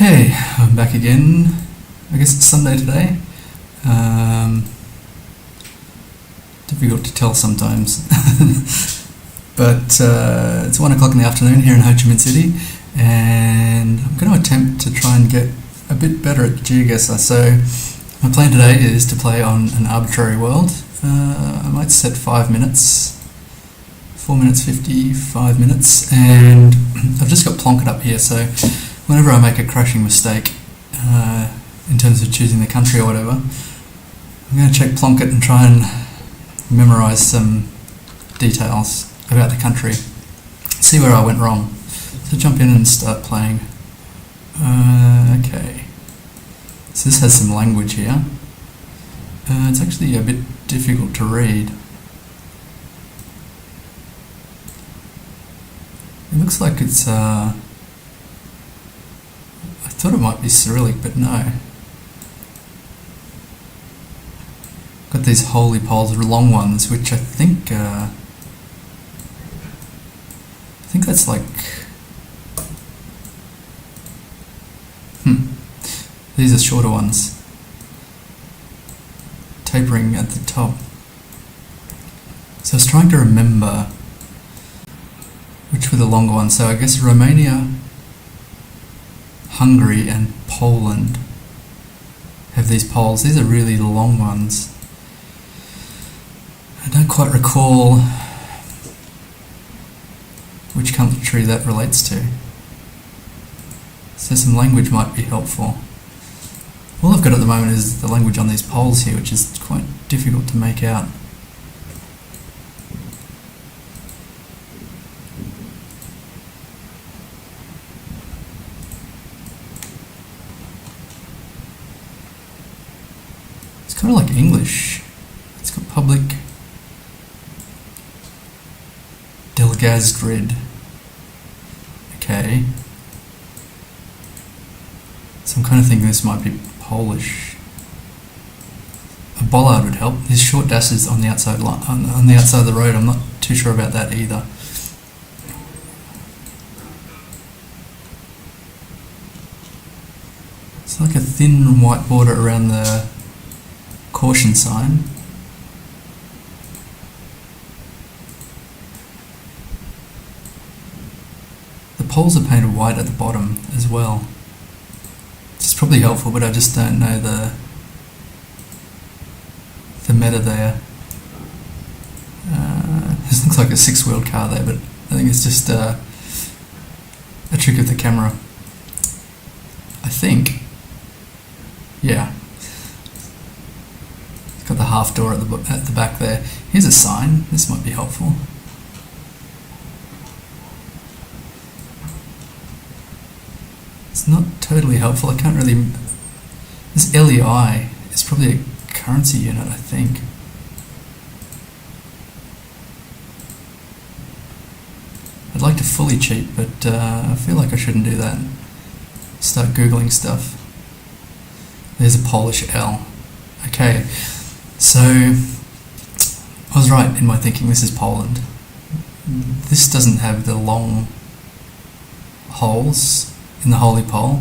Okay, I'm back again. I guess it's Sunday today. Difficult to tell sometimes. But it's 1 o'clock in the afternoon here in Ho Chi Minh City, and I'm going to attempt to try and get a bit better at GeoGuessr. So my plan today is to play on an arbitrary world. I might set 5 minutes, 4 minutes 50, 5 minutes, and I've just got Plonket up here, so whenever I make a crashing mistake in terms of choosing the country or whatever, I'm going to check Plonket and try and memorise some details about the country, see where I went wrong. So jump in and start playing. Okay, so this has some language here. It's actually a bit difficult to read. It looks like it's I thought it might be Cyrillic, but no. Got these holy poles, long ones, which I think that's like these are shorter ones, tapering at the top. So I was trying to remember which were the longer ones. So I guess Romania, Hungary and Poland have these poles. These are really long ones. I don't quite recall which country that relates to. So some language might be helpful. All I've got at the moment is the language on these poles here, which is quite difficult to make out. It's kind of like English. It's got public Delgazgrid. Okay. So I'm kind of thinking this might be Polish. A bollard would help. There's short dashes on the outside on the outside of the road. I'm not too sure about that either. It's like a thin white border around the caution sign. The poles are painted white at the bottom as well. It's probably helpful, but I just don't know the meta there. This looks like a 6-wheeled car there, but I think it's just a trick of the camera. I think. Yeah. It's got the half door at the back there. Here's a sign. This might be helpful. It's not totally helpful. I can't really... This LEI is probably a currency unit, I think. I'd like to fully cheat, but I feel like I shouldn't do that. Start Googling stuff. There's a Polish L. Okay, so I was right in my thinking. This is Poland. This doesn't have the long holes in the holy pole,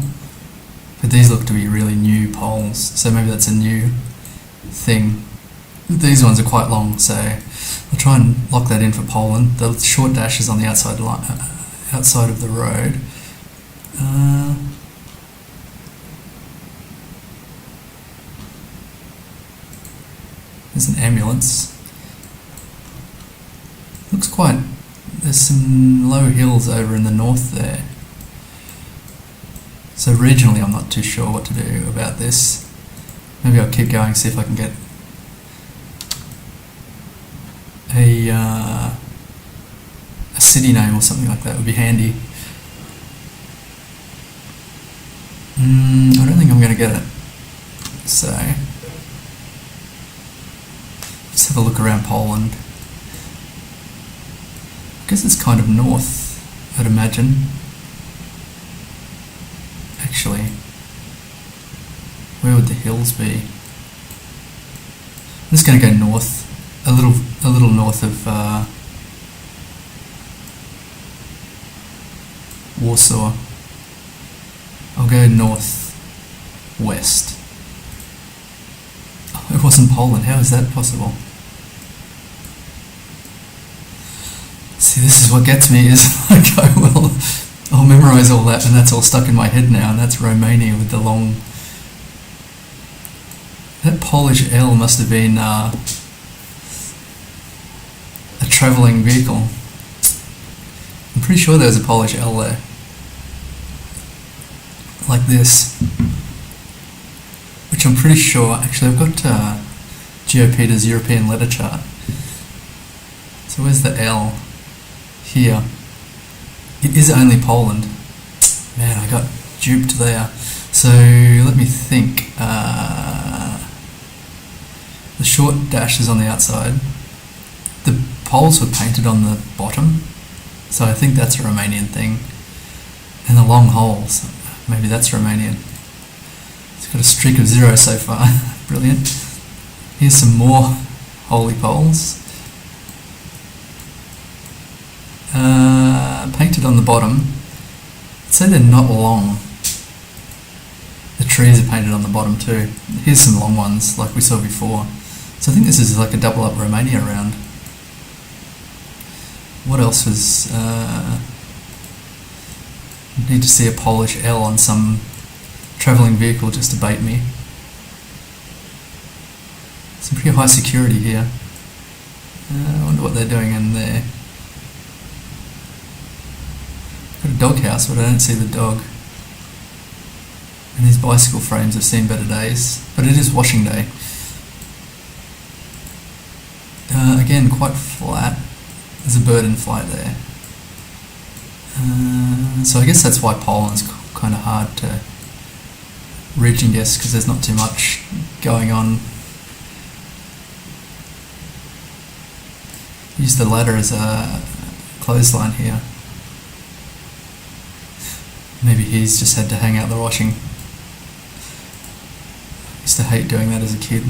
but these look to be really new poles, so maybe that's a new thing. These ones are quite long, so I'll try and lock that in for Poland. The short dashes on the outside of the road. There's an ambulance. Looks quite... There's some low hills over in the north there. So regionally I'm not too sure what to do about this. Maybe I'll keep going, see if I can get a city name or something like that. Would be handy. I don't think I'm going to get it. So let's have a look around Poland. I guess it's kind of north, I'd imagine. Actually, where would the hills be? I'm just going to go north, a little north of Warsaw. I'll go northwest. Oh, it wasn't Poland. How is that possible? See, this is what gets me, is like, I'll memorise all that and that's all stuck in my head now, and that's Romania with the long... That Polish L must have been a travelling vehicle. I'm pretty sure there was a Polish L there. Like this. Which I'm pretty sure... Actually, I've got GeoPeter's European letter chart. So where's the L? Here. It is only Poland. Man, I got duped there. So let me think. The short dash is on the outside. The poles were painted on the bottom, so I think that's a Romanian thing. And the long holes, maybe that's Romanian. It's got a streak of 0 so far. Brilliant. Here's some more holy poles. Painted on the bottom. I'd say they're not long. The trees are painted on the bottom too. Here's some long ones like we saw before. So I think this is like a double up Romania round. What else was... need to see a Polish L on some travelling vehicle just to bait me. Some pretty high security here. I wonder what they're doing in there. Got a doghouse, but I don't see the dog. And these bicycle frames have seen better days. But it is washing day. Again, quite flat. There's a bird in flight there. So I guess that's why Poland's kind of hard to region guess, because there's not too much going on. Use the ladder as a clothesline here. Maybe he's just had to hang out the washing. I used to hate doing that as a kid.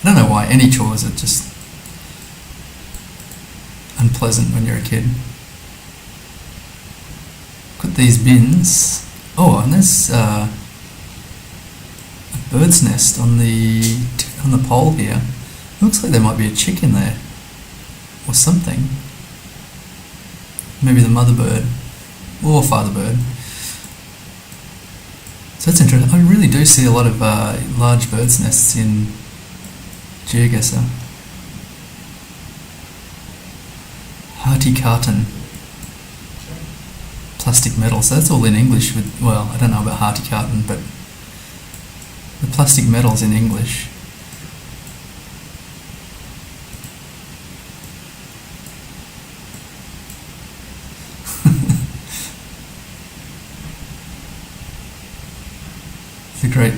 I don't know why. Any chores are just unpleasant when you're a kid. Got these bins. Oh, and there's a bird's nest on the pole here. Looks like there might be a chick in there or something. Maybe the mother bird or father bird. So that's interesting. I really do see a lot of large bird's nests in GeoGuessr. Hearty carton. Plastic metal. So that's all in English with, well, I don't know about hearty carton, but the plastic metal's in English. It's a great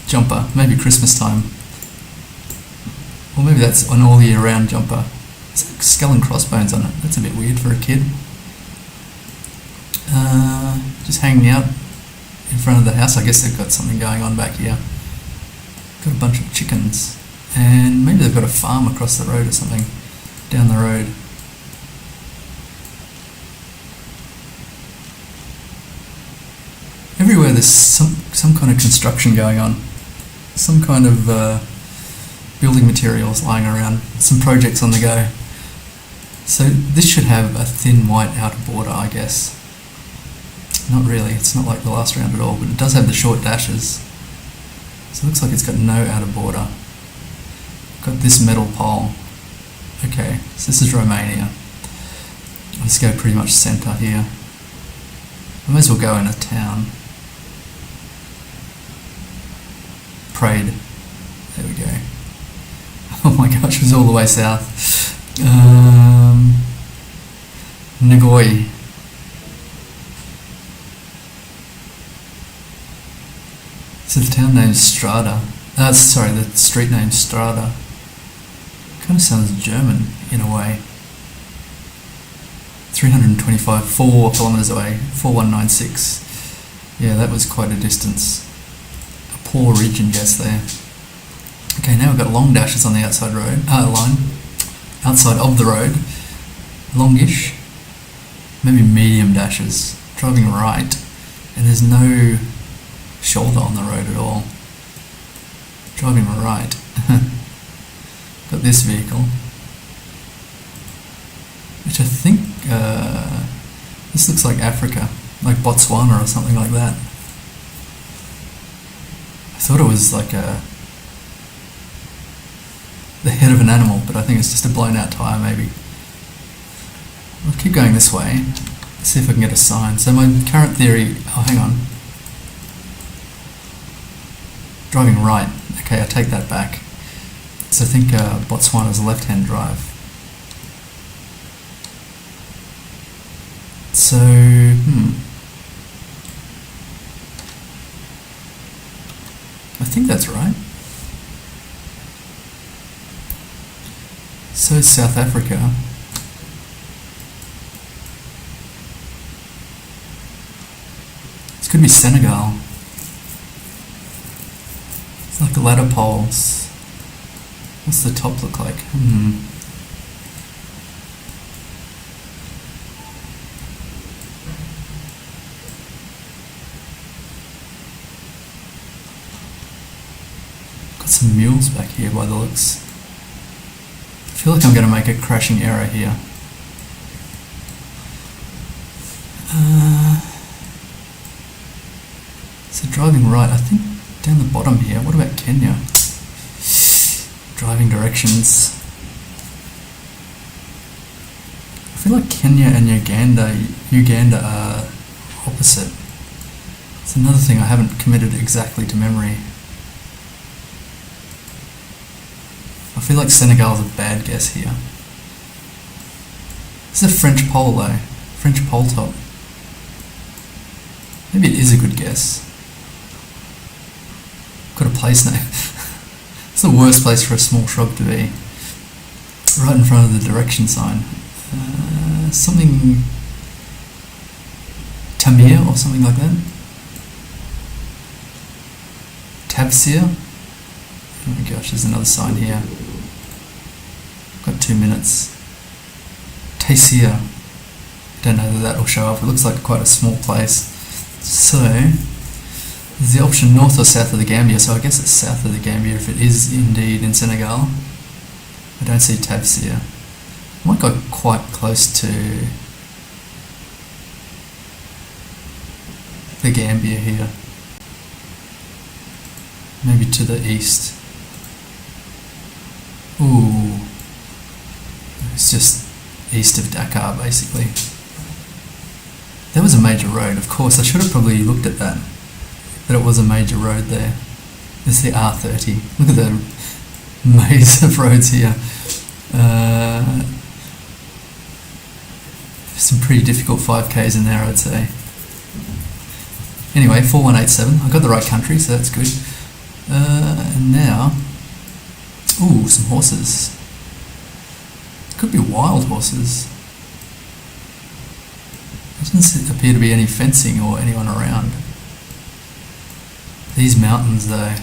jumper, maybe Christmas time. Or maybe that's an all year round jumper. It's like skull and crossbones on it. That's a bit weird for a kid. Just hanging out in front of the house. I guess they've got something going on back here. Got a bunch of chickens. And maybe they've got a farm across the road or something. Down the road. Everywhere there's some kind of construction going on. Some kind of building materials lying around. Some projects on the go. So this should have a thin white outer border, I guess. Not really, it's not like the last round at all, but it does have the short dashes. So it looks like it's got no outer border. Got this metal pole. Okay, so this is Romania. Let's go pretty much centre here. I may as well go in a town. Prague. There we go. Oh my gosh, it was all the way south. Nagoi. So the town name's Strada. Sorry, the street name's Strada. Kind of sounds German in a way. 325, 4 kilometres away, 4196. Yeah, that was quite a distance. A poor region guess there. Okay, now we've got long dashes on the outside road, line. Outside of the road. Longish. Maybe medium dashes. Driving right. and there's no shoulder on the road at all. Driving right. Got this vehicle, which I think this looks like Africa, like Botswana or something like that. I thought it was like the head of an animal, but I think it's just a blown out tyre maybe. I'll keep going this way, see if I can get a sign. So my current theory, oh hang on, driving right, okay, I take that back. So I think Botswana's a left-hand drive. So, I think that's right. So is South Africa. This could be Senegal. It's like ladder poles. What's the top look like? Got some mules back here by the looks. I feel like I'm going to make a crashing error here. So driving right, I think down the bottom here. What about Kenya? Driving directions. I feel like Kenya and Uganda are opposite. It's another thing I haven't committed exactly to memory. I feel like Senegal's a bad guess here. This is a French pole though. French pole top. Maybe it is a good guess. Got a place name. It's the worst place for a small shrub to be. Right in front of the direction sign. Something... Tamir or something like that? Tabsir? Oh my gosh, there's another sign here. Got 2 minutes. Taysir. Don't know that that will show up. It looks like quite a small place. So, there's the option north or south of the Gambia, so I guess it's south of the Gambia if it is indeed in Senegal. I don't see Tabsir. I might go quite close to the Gambia here. Maybe to the east. Ooh. It's just east of Dakar, basically. That was a major road, of course. I should have probably looked at that. But it was a major road there. It's the R30. Look at the maze of roads here. Some pretty difficult 5Ks in there, I'd say. Anyway, 4187. I got the right country, so that's good. And now, ooh, some horses. Could be wild horses. There doesn't appear to be any fencing or anyone around. These mountains, though,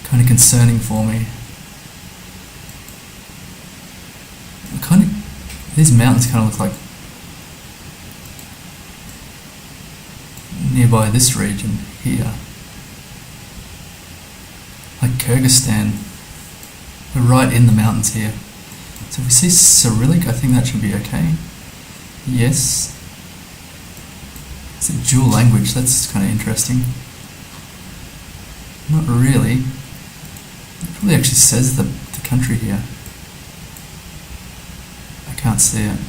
kind of concerning for me. These mountains kind of look like nearby this region here, like Kyrgyzstan. We're right in the mountains here. So if we see Cyrillic, I think that should be okay. Yes. It's a dual language, that's kind of interesting. Not really. It probably actually says the country here. I can't see it.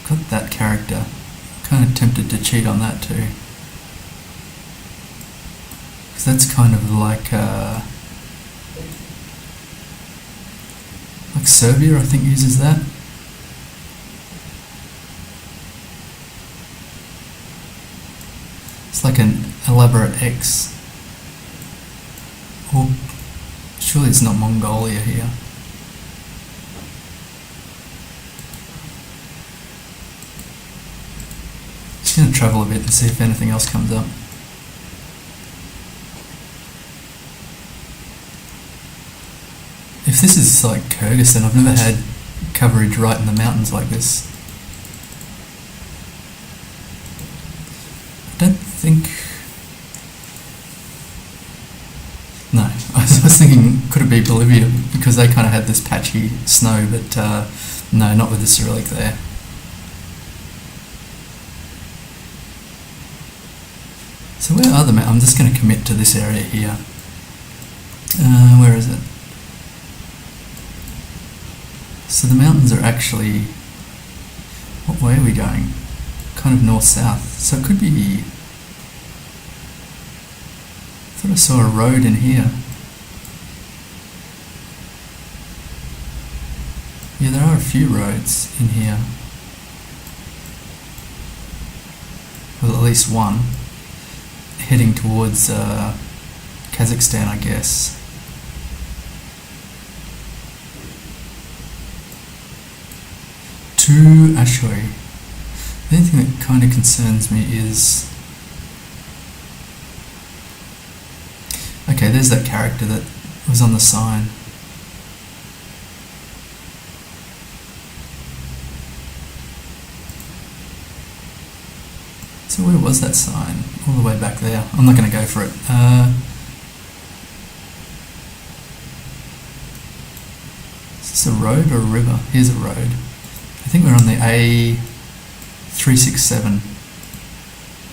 Got that character. Kind of tempted to cheat on that too. Because that's kind of like Serbia, I think, uses that. It's like an elaborate X. Or surely it's not Mongolia here. Just going to travel a bit and see if anything else comes up. If this is like Kyrgyzstan, I've never had coverage right in the mountains like this. I don't think... No, I was thinking, could it be Bolivia? Because they kind of had this patchy snow, but no, not with the Cyrillic there. So where are the mountains? I'm just going to commit to this area here. Where is it? So the mountains are actually... What way are we going? Kind of north-south. So it could be... I thought I saw a road in here. Yeah, there are a few roads in here. Well, at least one. Heading towards Kazakhstan, I guess. To Ashoy. The only thing that kind of concerns me is... Okay, there's that character that was on the sign. So where was that sign? All the way back there. I'm not going to go for it. Is this a road or a river? Here's a road. I think we're on the A367.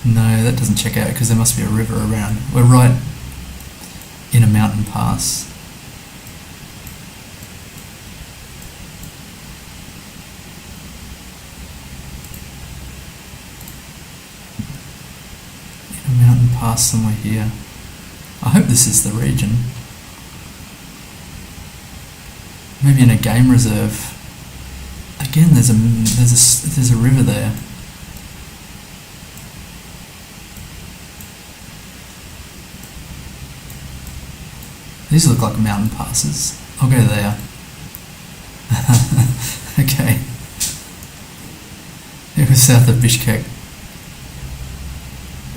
No, that doesn't check out because there must be a river around. We're right in a mountain pass. Mountain pass somewhere here. I hope this is the region. Maybe in a game reserve. Again, there's a river there. These look like mountain passes. I'll go there. Okay. It was south of Bishkek.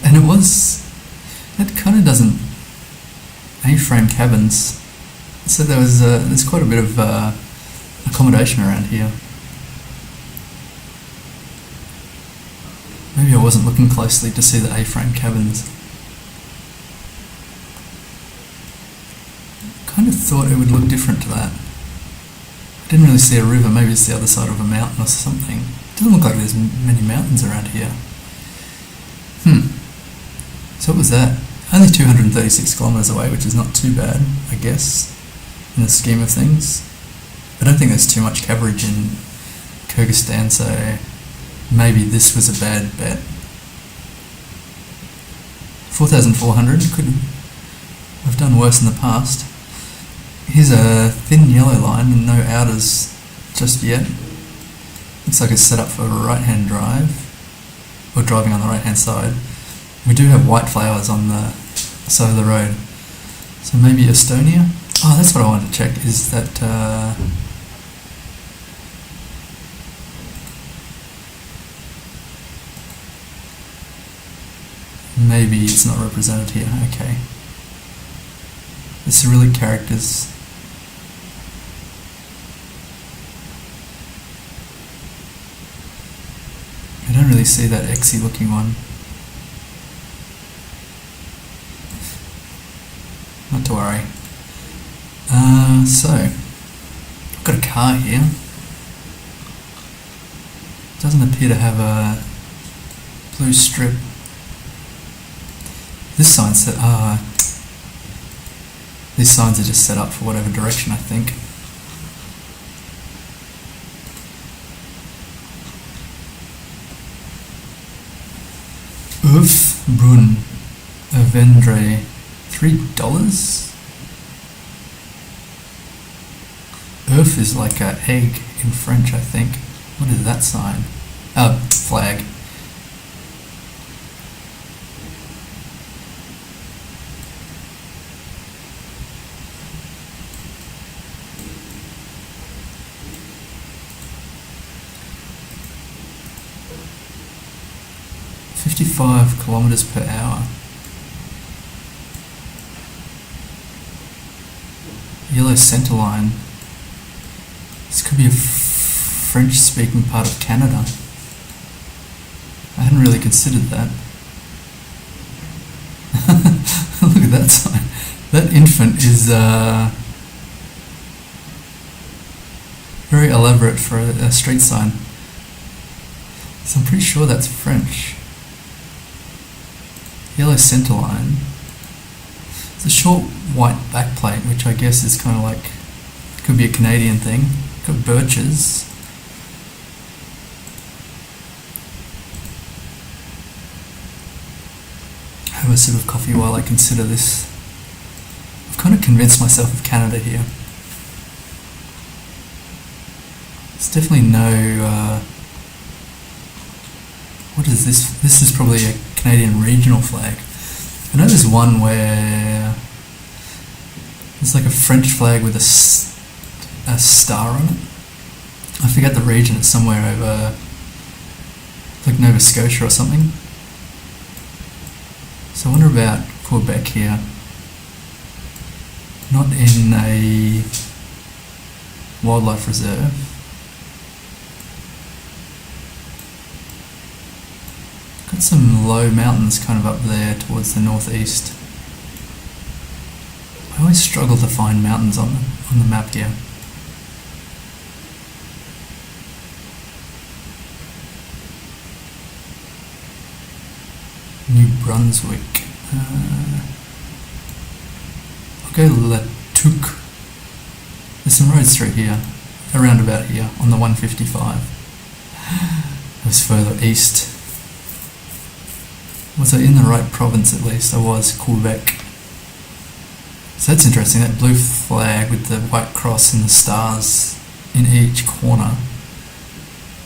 And it kind of doesn't A-frame cabins, so there's quite a bit of accommodation around here. Maybe I wasn't looking closely to see the A-frame cabins. Kind of thought it would look different to that. I didn't really see a river, maybe it's the other side of a mountain or something. It doesn't look like there's many mountains around here. So what was that? Only 236 kilometres away, which is not too bad, I guess, in the scheme of things. I don't think there's too much coverage in Kyrgyzstan, so maybe this was a bad bet. 4,400, could have done worse in the past. Here's a thin yellow line and no outers just yet. Looks like it's set up for a right-hand drive, or driving on the right-hand side. We do have white flowers on the side of the road. So maybe Estonia? Oh, that's what I wanted to check, is that... maybe it's not represented here, okay. The Cyrillic characters. I don't really see that X-y looking one. Not to worry. So, I've got a car here. Doesn't appear to have a blue strip. This sign said, these signs are just set up for whatever direction, I think. Brun Vendre, $3? Earth is like an egg in French, I think. What is that sign? Oh, flag. .55 kilometers per hour. Yellow center line. This could be a French-speaking part of Canada. I hadn't really considered that. Look at that sign. That infant is very elaborate for a street sign. So I'm pretty sure that's French. Yellow centre line. It's a short white backplate, which I guess is kind of like, could be a Canadian thing. Got birches. Have a sip of coffee while I consider this. I've kind of convinced myself of Canada here. There's definitely no... what is this? This is probably a Canadian regional flag. I know there's one where it's like a French flag with a star on it. I forget the region. It's somewhere over like Nova Scotia or something. So I wonder about Quebec here. Not in a wildlife reserve. Got some low mountains kind of up there towards the northeast. I always struggle to find mountains on the map here. New Brunswick. I'll go La Tuque. There's some roads through here, around about here, on the 155. It was further east. Was I in the right province at least? I was, Quebec. So that's interesting, that blue flag with the white cross and the stars in each corner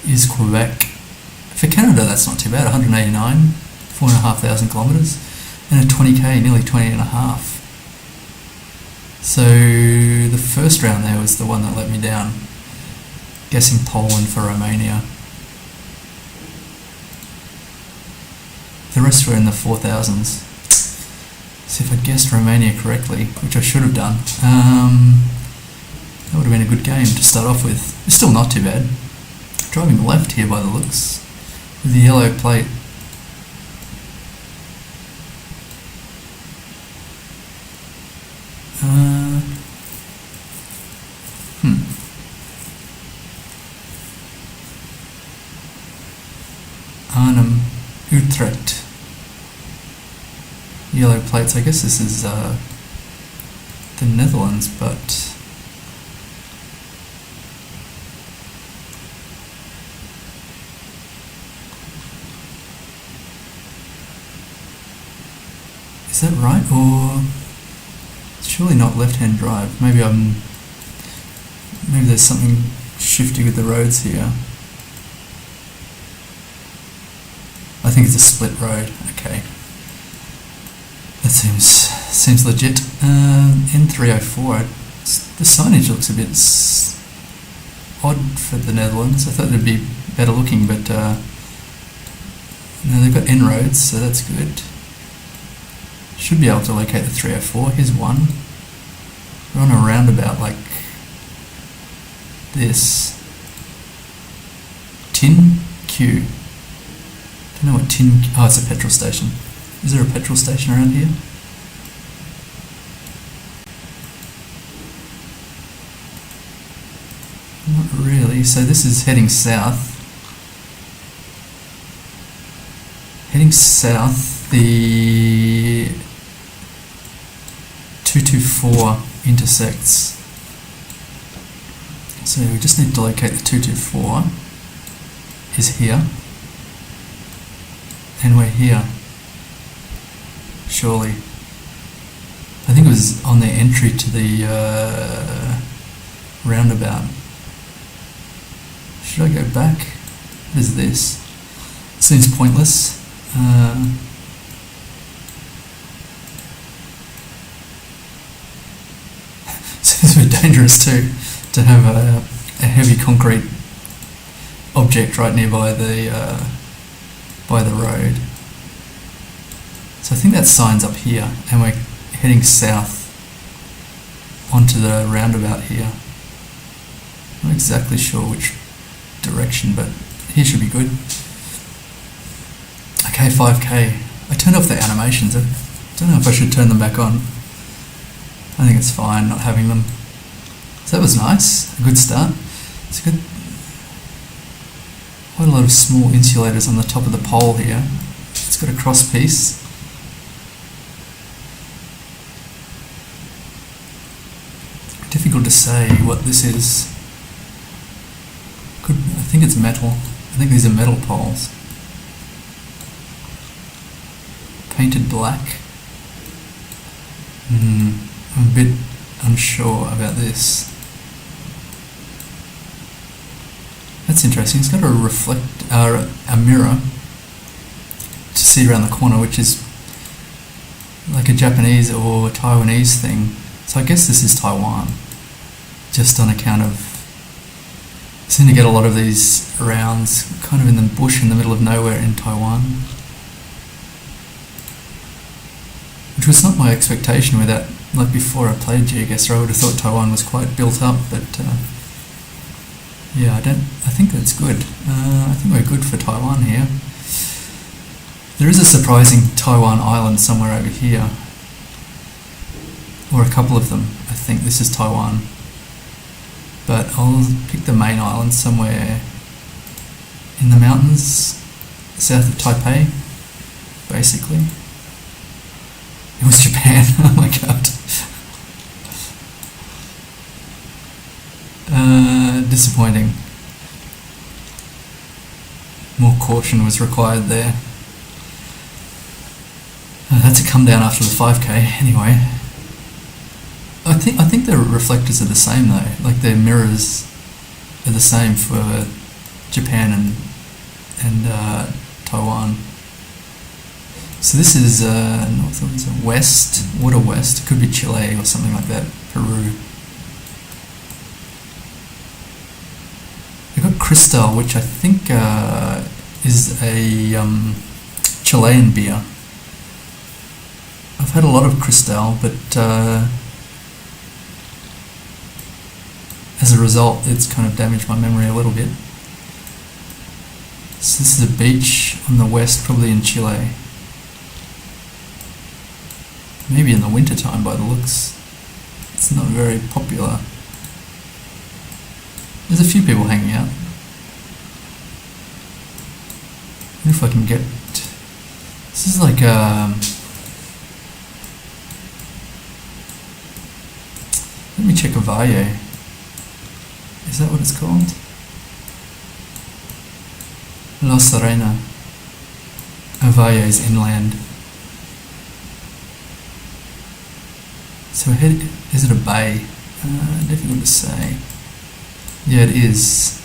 is Quebec. For Canada, that's not too bad, 189. 4,500 kilometres, and a 20k, nearly 20 and a half. So the first round there was the one that let me down. Guessing Poland for Romania. The rest were in the 4,000s. So if I guessed Romania correctly, which I should have done, that would have been a good game to start off with. It's still not too bad. Driving left here by the looks, with the yellow plate. Arnhem, Utrecht. Yellow plates. I guess this is the Netherlands, but is that right? Or it's surely not left-hand drive. Maybe there's something shifty with the roads here. I think it's a split road. Okay, that seems legit. N304. The signage looks a bit odd for the Netherlands. I thought it'd be better looking, but no, they've got N roads, so that's good. Should be able to locate the 304. Here's one. We're on a roundabout like this. Tin Q. Don't know what tin... Oh, it's a petrol station. Is there a petrol station around here? Not really. So this is heading south. Heading south, the 224 intersects. So we just need to locate the 224. Is here. And we're here. Surely. I think it was on the entry to the roundabout. Should I go back? What is this? Seems pointless. Seems a bit dangerous too, to have a heavy concrete object right nearby by the road. So I think that sign's up here, and we're heading south onto the roundabout here. I'm not exactly sure which direction, but here should be good. Okay, 5k. I turned off the animations. I don't know if I should turn them back on. I think it's fine not having them. So that was nice. A good start. It's good. Quite a lot of small insulators on the top of the pole here. It's got a cross piece. Difficult to say what this is. I think it's metal. I think these are metal poles. Painted black. I'm a bit unsure about this. That's interesting. It's got a mirror to see around the corner, which is like a Japanese or Taiwanese thing. So I guess this is Taiwan, just on account of I seem to get a lot of these rounds kind of in the bush in the middle of nowhere in Taiwan, which was not my expectation with that. Like before I played GeoGuessr, I would have thought Taiwan was quite built up, but yeah, I think that's good. I think we're good for Taiwan here. There is a surprising Taiwan island somewhere over here, or a couple of them. I think this is Taiwan, but I'll pick the main island somewhere in the mountains south of Taipei, basically. It was Japan. Oh my god. Disappointing. More caution was required there. That's a come down after the 5k anyway. I think the reflectors are the same though. Like their mirrors are the same for Japan and Taiwan. So this is north, west, water west. It could be Chile or something like that. Peru. We've got Cristal, which I think is a Chilean beer. I've had a lot of Cristal, but as a result, it's kind of damaged my memory a little bit. So this is a beach on the west, probably in Chile. Maybe in the winter time by the looks. It's not very popular. There's a few people hanging out. I wonder if I can get... This is like let me check a valle. Is that what it's called? La Serena. A valle is inland. So is it a bay? Difficult to say. Yeah, it is.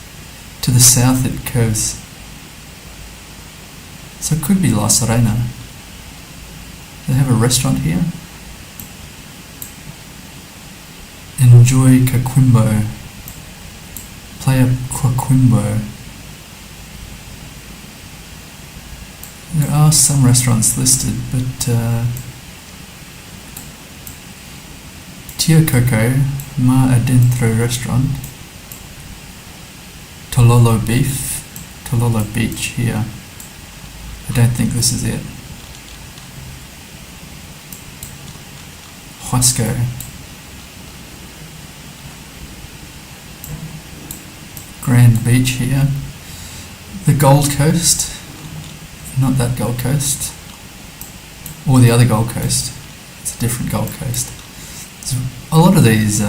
To the south it curves. So it could be La Serena. They have a restaurant here. Enjoy Coquimbo. Playa Coquimbo. There are some restaurants listed, but Tio Coco, Mar Adentro restaurant, Tololo beef, Tololo beach here. I don't think this is it. Huasco. Grand beach here. The Gold Coast, not that Gold Coast, or the other Gold Coast. It's a different Gold Coast. So a lot of these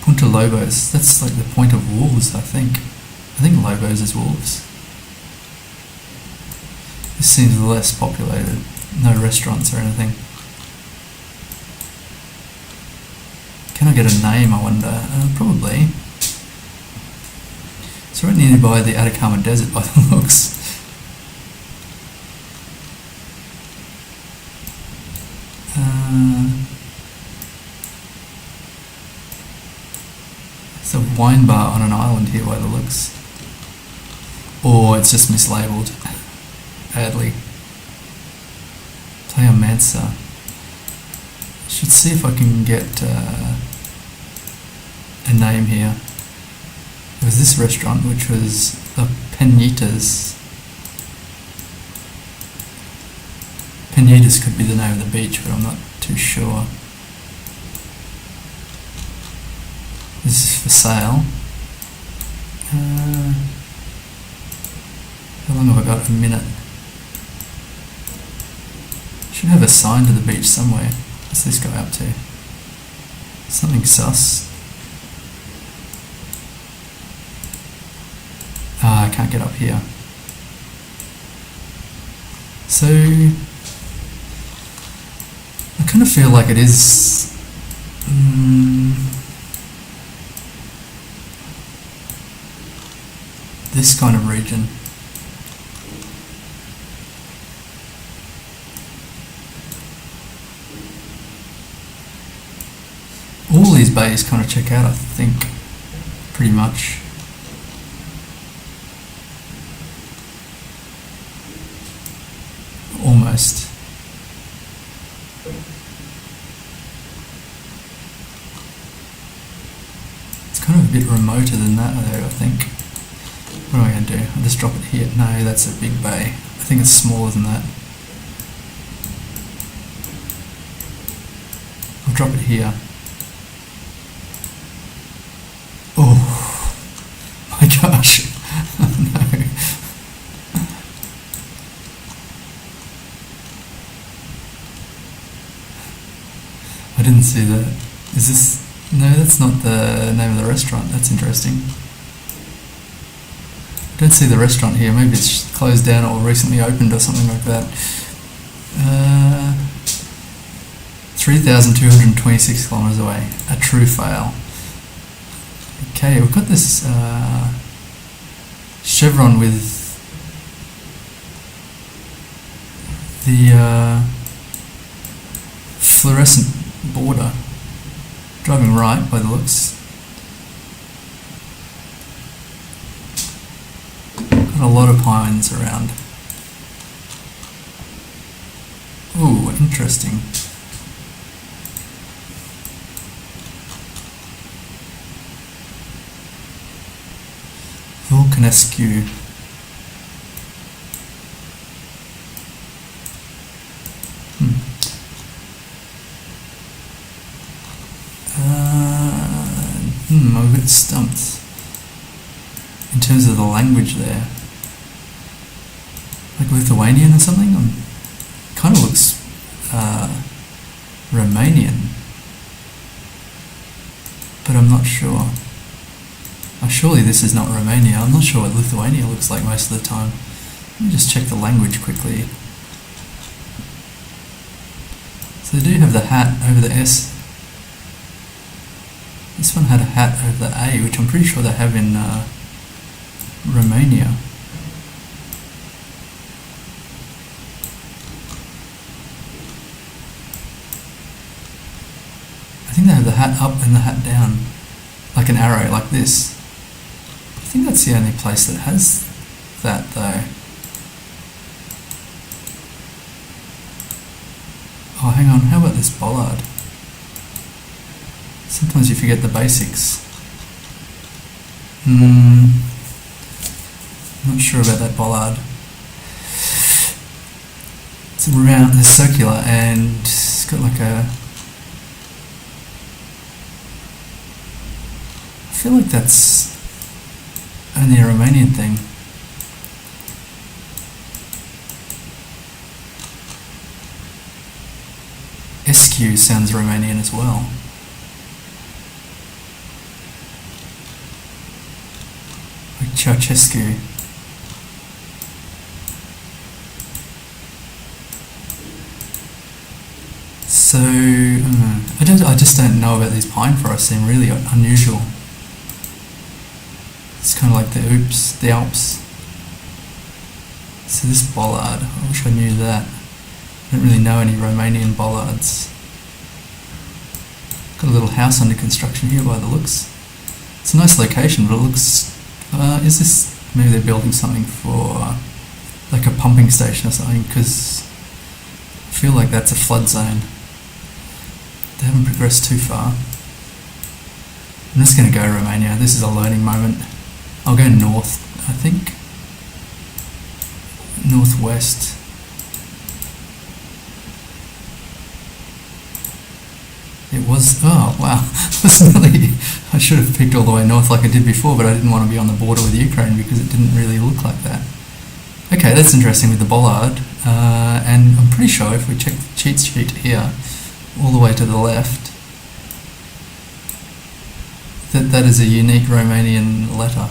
Punta Lobos, that's like the point of wolves, I think. I think Lobos is wolves. This seems less populated. No restaurants or anything. Can I get a name, I wonder? Probably. It's right nearby the Atacama Desert by the looks. It's a wine bar on an island here by the looks. Or it's just mislabeled badly. Playa Mansa. Should see if I can get a name here. there was this restaurant which was a Penitas. Penitas could be the name of the beach, but I'm not too sure. This is for sale. How long have I got? A minute. Should have a sign to the beach somewhere. What's this guy up to? Something sus. I can't get up here. So I kind of feel like it is this kind of region. All these bays kind of check out, I think, pretty much. Almost. It's kind of a bit remoter than that though, I think. What am I going to do? I'll just drop it here. No, that's a big bay. I think it's smaller than that. I'll drop it here. Oh my gosh. No. I didn't see that. Is this... No, that's not the name of the restaurant. That's interesting. I don't see the restaurant here. Maybe it's closed down or recently opened or something like that. 3,226 kilometers away. A true fail. Okay, we've got this chevron with the fluorescent border. Driving right by the looks. Got a lot of pines around. Ooh, interesting. Volcanescu. I'm a bit stumped in terms of the language there. Like Lithuanian or something? Kind of looks Romanian, but I'm not sure. Surely this is not Romania. I'm not sure what Lithuania looks like most of the time. Let me just check the language quickly. So they do have the hat over the S. This one had a hat over the A, which I'm pretty sure they have in Romania. I think they have the hat up and the hat down, like an arrow, like this. I think that's the only place that has that though. Oh, hang on, how about this bollard? Sometimes you forget the basics. Not sure about that bollard. It's round, it's circular, and it's got like a... I feel like that's only a Romanian thing. SQ sounds Romanian as well. Like Ceausescu. So, I just don't know about these pine forests. They seem really unusual. It's kind of like the Alps. So this bollard, I wish I knew that. I don't really know any Romanian bollards. Got a little house under construction here by the looks. It's a nice location, but it looks... is this... Maybe they're building something for like a pumping station or something, because I feel like that's a flood zone. They haven't progressed too far. I'm just going to go Romania. This is a learning moment. I'll go north, I think. Northwest. It was, oh wow, I should have picked all the way north like I did before, but I didn't want to be on the border with Ukraine because it didn't really look like that. Okay, that's interesting with the bollard, and I'm pretty sure if we check the cheat sheet here, all the way to the left, that is a unique Romanian letter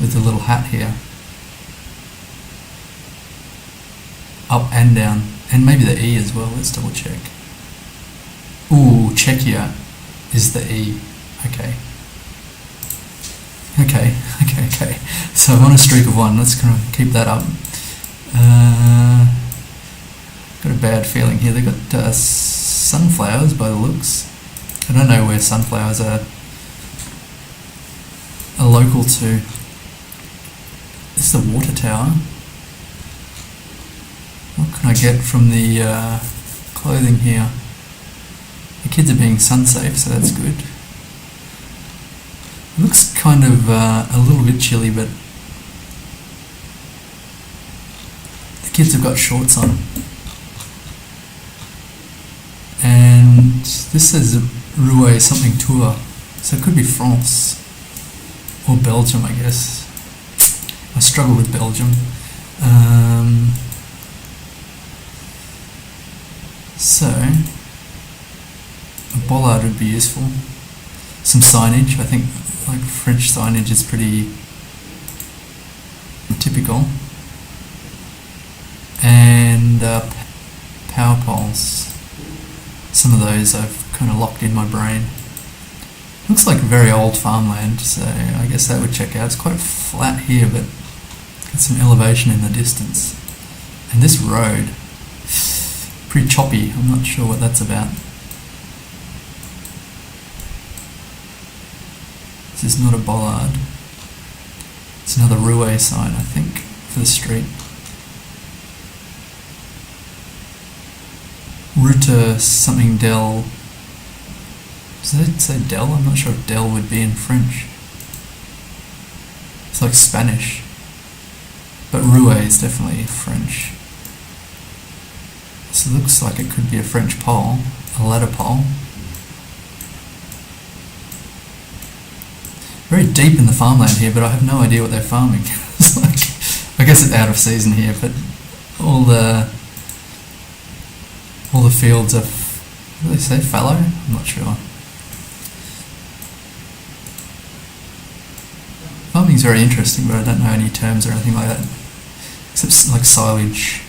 with the little hat here. Up and down, and maybe the E as well, let's double check. Ooh, Czechia is the E. Okay. So I'm on a streak of one, let's kind of keep that up. Got a bad feeling here, they've got sunflowers by the looks. I don't know where sunflowers are local to. This is the water tower. What can I get from the clothing here? The kids are being sun safe, so that's good. It looks kind of a little bit chilly, but the kids have got shorts on. And this says Rouen something tour, so it could be France or Belgium, I guess. I struggle with Belgium. So a bollard would be useful. Some signage, I think like French signage is pretty typical. And power poles. Some of those I've kind of locked in my brain. Looks like very old farmland, so I guess that would check out. It's quite flat here, but got some elevation in the distance. And this road, pretty choppy. I'm not sure what that's about. This is not a bollard. It's another Rouen sign, I think, for the street. Route something del. Does it say del? I'm not sure if del would be in French. It's like Spanish. But Rouen is definitely French. So it looks like it could be a French pole, a ladder pole. Very deep in the farmland here, but I have no idea what they're farming. It's like, I guess it's out of season here, but all the fields are, what do they say, fallow? I'm not sure. Farming's very interesting, but I don't know any terms or anything like that, except like silage.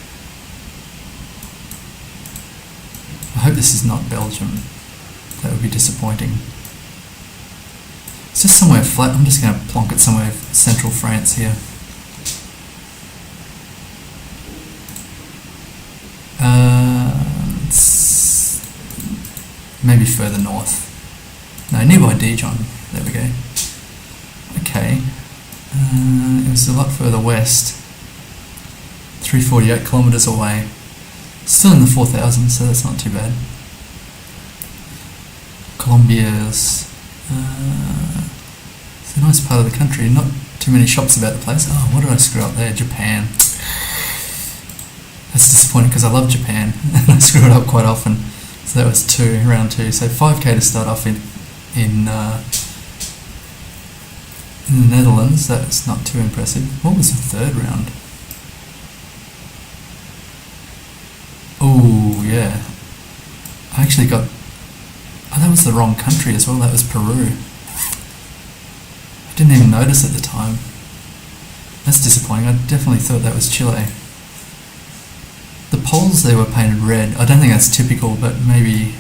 I hope this is not Belgium. That would be disappointing. It's just somewhere flat. I'm just going to plonk it somewhere central France here. It's maybe further north. No, nearby Dijon. There we go. Okay. It was a lot further west. 348 kilometres away. Still in the 4,000, so that's not too bad. Colombiers. It's a nice part of the country. Not too many shops about the place. Oh, what did I screw up there? Japan. That's disappointing because I love Japan and I screw it up quite often. So that was round two. So 5k to start off in the Netherlands. That's not too impressive. What was the third round? Oh yeah, I actually got. Oh, that was the wrong country as well. That was Peru. I didn't even notice at the time. That's disappointing. I definitely thought that was Chile. The poles there were painted red. I don't think that's typical, but maybe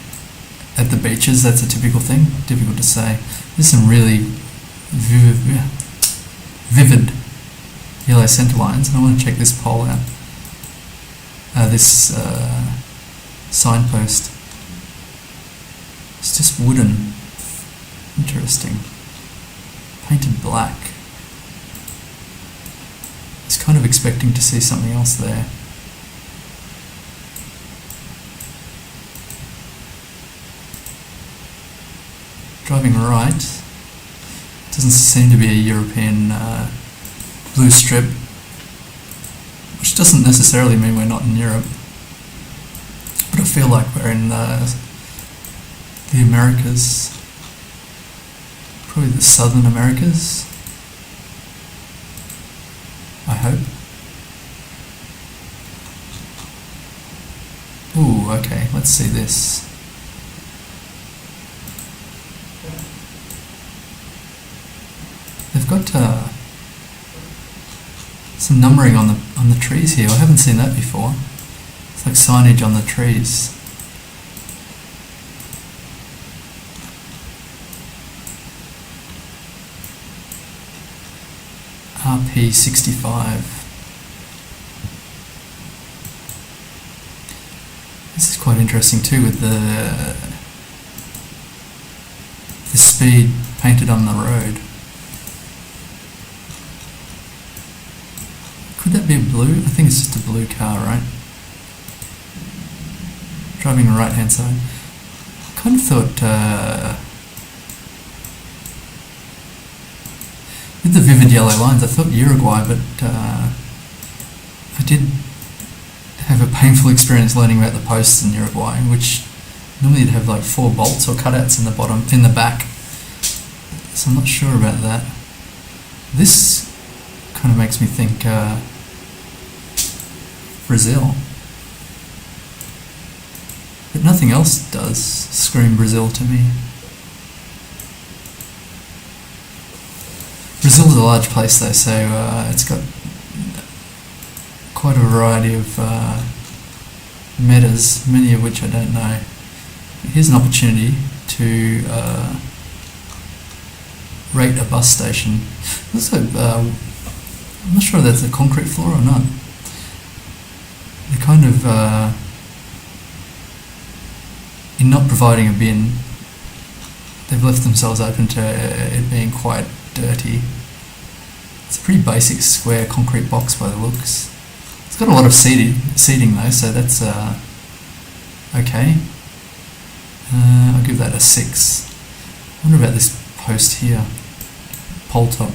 at the beaches that's a typical thing. Difficult to say. There's some really vivid yellow centre lines, and I want to check this pole out. This signpost. It's just wooden. Interesting. Painted black. I was kind of expecting to see something else there. Driving right. Doesn't seem to be a European blue strip, which doesn't necessarily mean we're not in Europe, but I feel like we're in the Americas, probably the Southern Americas, I hope. Ooh, okay, let's see this. They've got some numbering on the trees here. I haven't seen that before. It's like signage on the trees. RP65. This is quite interesting too, with the speed painted on the road. Could that be a blue? I think it's just a blue car, right? Driving the right hand side. I kind of thought with the vivid yellow lines, I thought Uruguay, but I did have a painful experience learning about the posts in Uruguay, which normally you'd have like 4 bolts or cutouts in the bottom, in the back. So I'm not sure about that. This kind of makes me think Brazil, but nothing else does scream Brazil to me. Brazil is a large place though, so it's got quite a variety of metas, many of which I don't know. Here's an opportunity to rate a bus station. Also, I'm not sure if that's a concrete floor or not. They're kind of, in not providing a bin, they've left themselves open to it being quite dirty. It's a pretty basic square concrete box by the looks. It's got a lot of seating though, so that's okay. I'll give that a 6. I wonder about this post here. Pole top.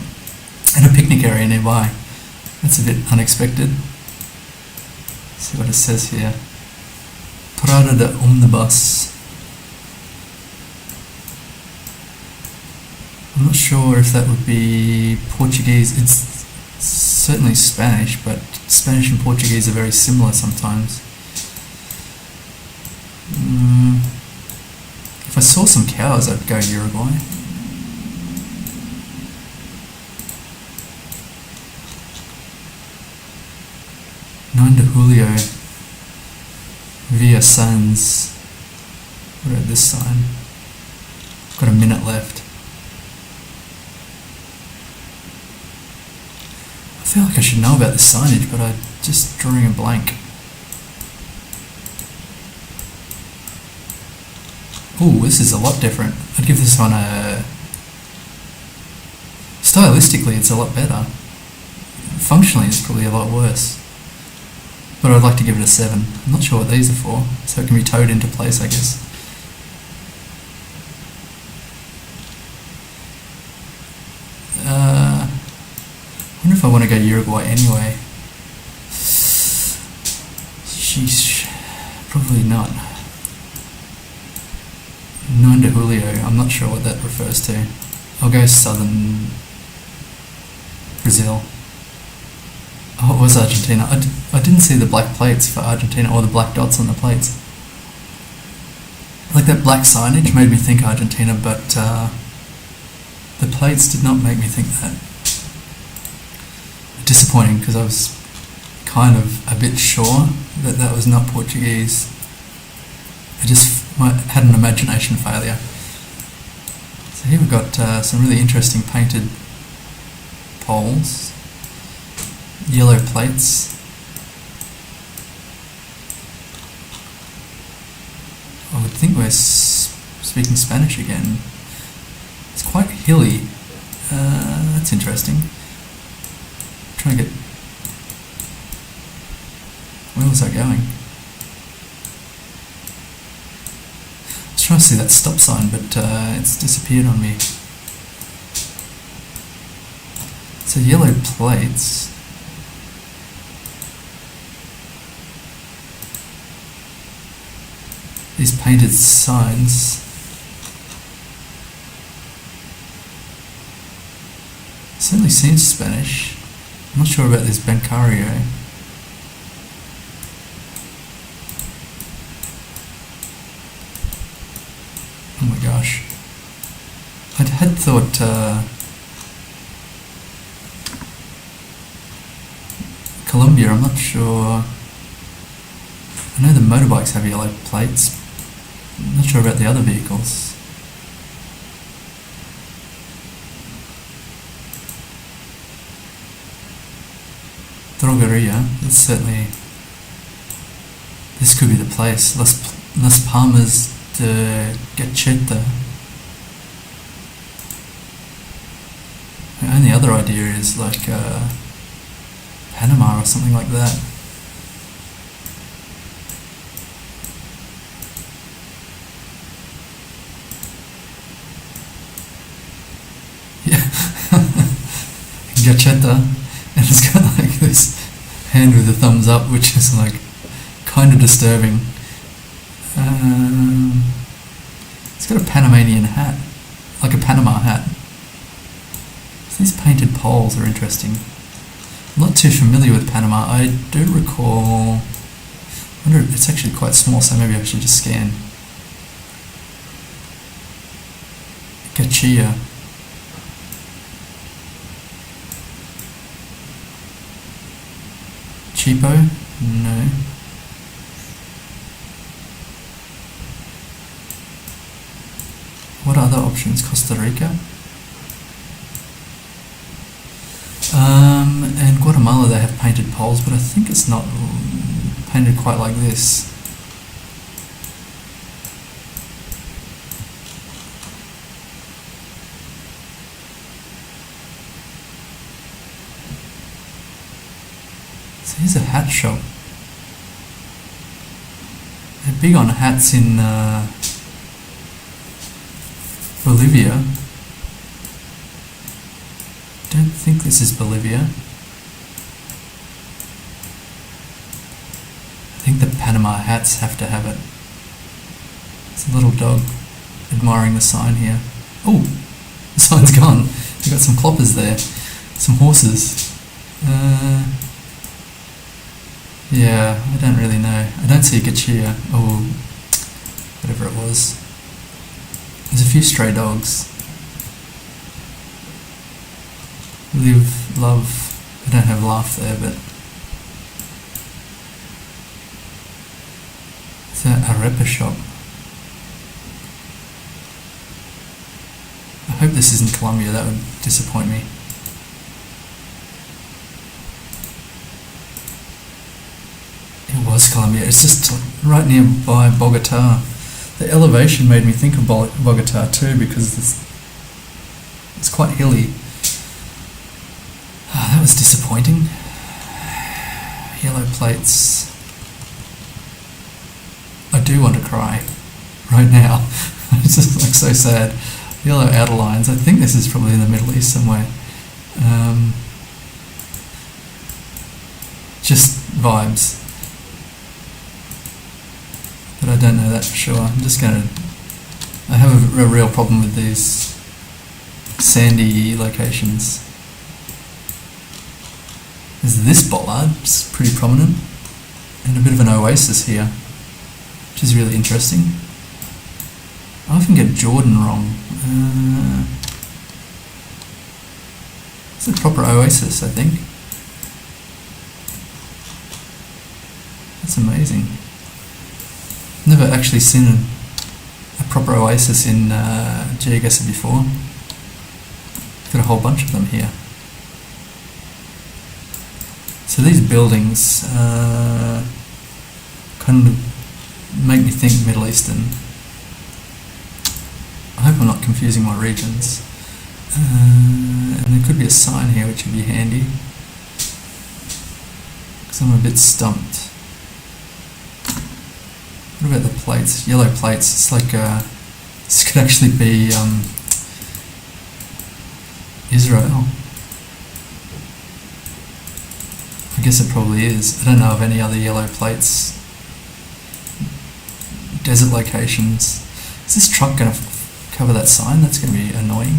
And a picnic area nearby. That's a bit unexpected. Let's see what it says here. Parada de Omnibus. I'm not sure if that would be Portuguese. It's certainly Spanish, but Spanish and Portuguese are very similar sometimes. If I saw some cows, I'd go Uruguay. Nine Julio Via Sans. What about this sign? Got a minute left. I feel like I should know about this signage, but I'm just drawing a blank. Ooh, this is a lot different. I'd give this one a... Stylistically, it's a lot better. Functionally, it's probably a lot worse. But I'd like to give it a 7. I'm not sure what these are for, so it can be towed into place, I guess. I wonder if I want to go Uruguay anyway. Sheesh, probably not. 9 de Julio, I'm not sure what that refers to. I'll go southern Brazil. Oh, it was Argentina. I didn't see the black plates for Argentina, or the black dots on the plates. Like that black signage made me think Argentina, but the plates did not make me think that. Disappointing, because I was kind of a bit sure that that was not Portuguese. I just had an imagination failure. So here we've got some really interesting painted poles, yellow plates. I would think we're speaking Spanish again. It's quite hilly. That's interesting. Trying to get... Where was I going? I was trying to see that stop sign, but it's disappeared on me. So yellow plates. These painted signs. Certainly seems Spanish. I'm not sure about this Bancario. Oh my gosh. I had thought Colombia, I'm not sure. I know the motorbikes have yellow plates. I'm not sure about the other vehicles. Drogeria, that's certainly... This could be the place. Las Palmas de Gacheta. The only other idea is like Panama or something like that. Gacheta, and it's got like this hand with a thumbs up, which is like kind of disturbing. It's got a Panamanian hat, like a Panama hat. So these painted poles are interesting. I'm not too familiar with Panama. I do recall... I wonder if it's actually quite small, so maybe I should just scan. Gachia. Cheapo? No. What other options? Costa Rica? And Guatemala, they have painted poles, but I think it's not painted quite like this. So here's a hat shop. They're big on hats in Bolivia. Don't think this is Bolivia. I think the Panama hats have to have it. There's a little dog admiring the sign here. Oh, the sign's gone. You've got some cloppers there. Some horses. Yeah, I don't really know. I don't see a Gachia or whatever it was. There's a few stray dogs. Live, love. I don't have laugh there, but it's an arepa shop. I hope this isn't Colombia. That would disappoint me. It was Colombia. It's just right nearby Bogota. The elevation made me think of Bogota too, because it's quite hilly. Oh, that was disappointing. Yellow plates. I do want to cry right now. It's just like so sad. Yellow outer lines. I think this is probably in the Middle East somewhere. Just vibes. But I don't know that for sure. I'm just going to... I have a real problem with these sandy locations. There's this bollard, it's pretty prominent, and a bit of an oasis here, which is really interesting. I often get Jordan wrong. It's a proper oasis, I think. That's amazing. Never actually seen a proper oasis in GeoGuessr before. Got a whole bunch of them here. So these buildings kind of make me think Middle Eastern. I hope I'm not confusing my regions. And there could be a sign here which would be handy, because I'm a bit stumped. What about the plates? Yellow plates. It's like this could actually be Israel. I guess it probably is. I don't know of any other yellow plates. Desert locations. Is this truck going to cover that sign? That's going to be annoying.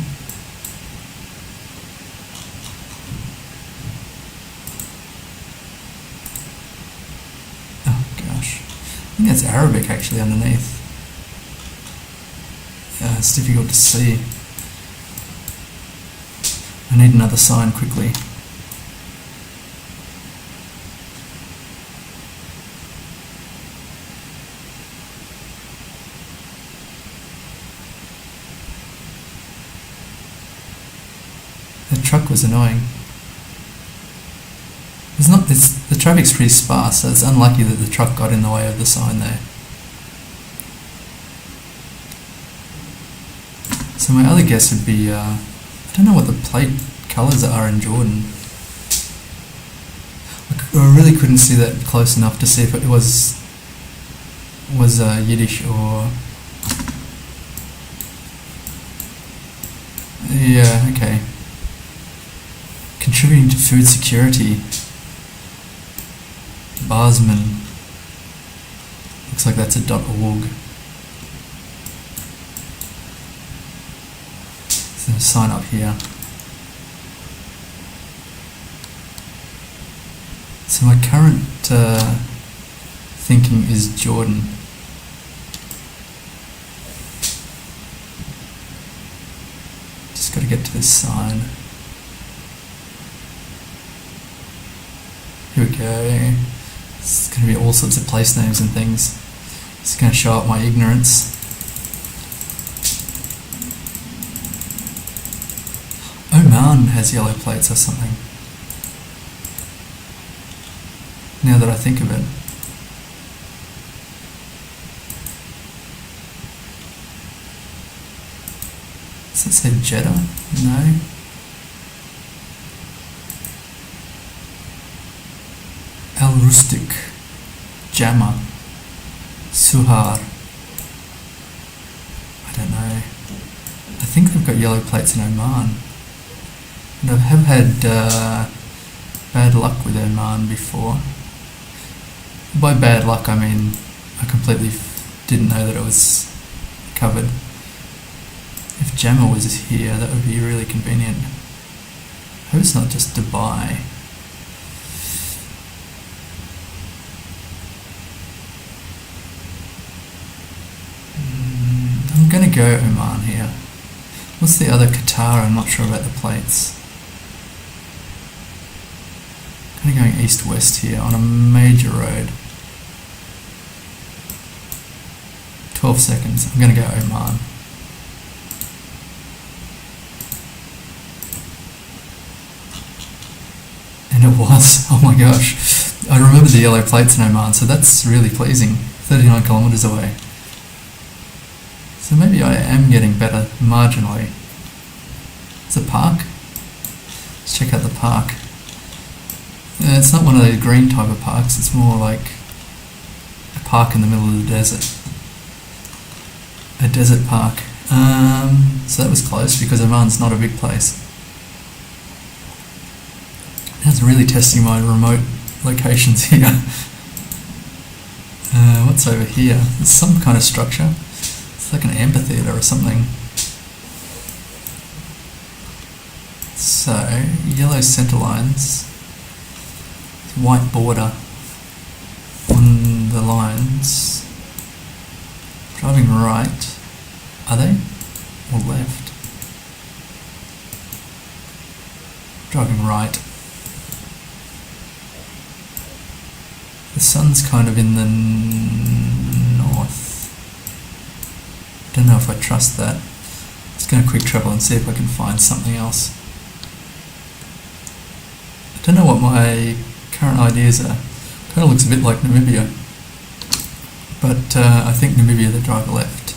Oh gosh. I think that's Arabic actually underneath. It's difficult to see. I need another sign quickly. The truck was annoying. The traffic's pretty sparse, so it's unlucky that the truck got in the way of the sign there. So my other guess would be, I don't know what the plate colours are in Jordan. I really couldn't see that close enough to see if it was Yiddish or... Yeah, okay. Contributing to food security. Barsman. Looks like that's a .org. So sign up here. So my current thinking is Jordan. Just got to get to this sign. Here we go. It's going to be all sorts of place names and things. It's going to show up my ignorance. Oman has yellow plates or something. Now that I think of it. Does it say Jeddah? No. Al Rustic, Jama, Suhar. I don't know. I think they've got yellow plates in Oman. And I have had bad luck with Oman before. By bad luck I mean I completely didn't know that it was covered. If Jama was here, that would be really convenient. I hope it's not just Dubai. I'm going to go Oman here. What's the other? Qatar? I'm not sure about the plates. Kind of going east-west here on a major road. 12 seconds. I'm going to go Oman. And it was. Oh my gosh. I remember the yellow plates in Oman, so that's really pleasing. 39 kilometres away. So maybe I am getting better marginally. It's a park. Let's check out the park. It's not one of those green type of parks, it's more like a park in the middle of the desert. A desert park. So that was close because Oman's not a big place. That's really testing my remote locations here. What's over here? There's some kind of structure. It's like an amphitheatre or something. So, yellow centre lines. White border on the lines. Driving right. Are they? Or left? Driving right. The sun's kind of in the north. I don't know if I trust that. Let's go quick travel and see if I can find something else. I don't know what my current ideas are. Kind of looks a bit like Namibia. But I think Namibia, the driver left.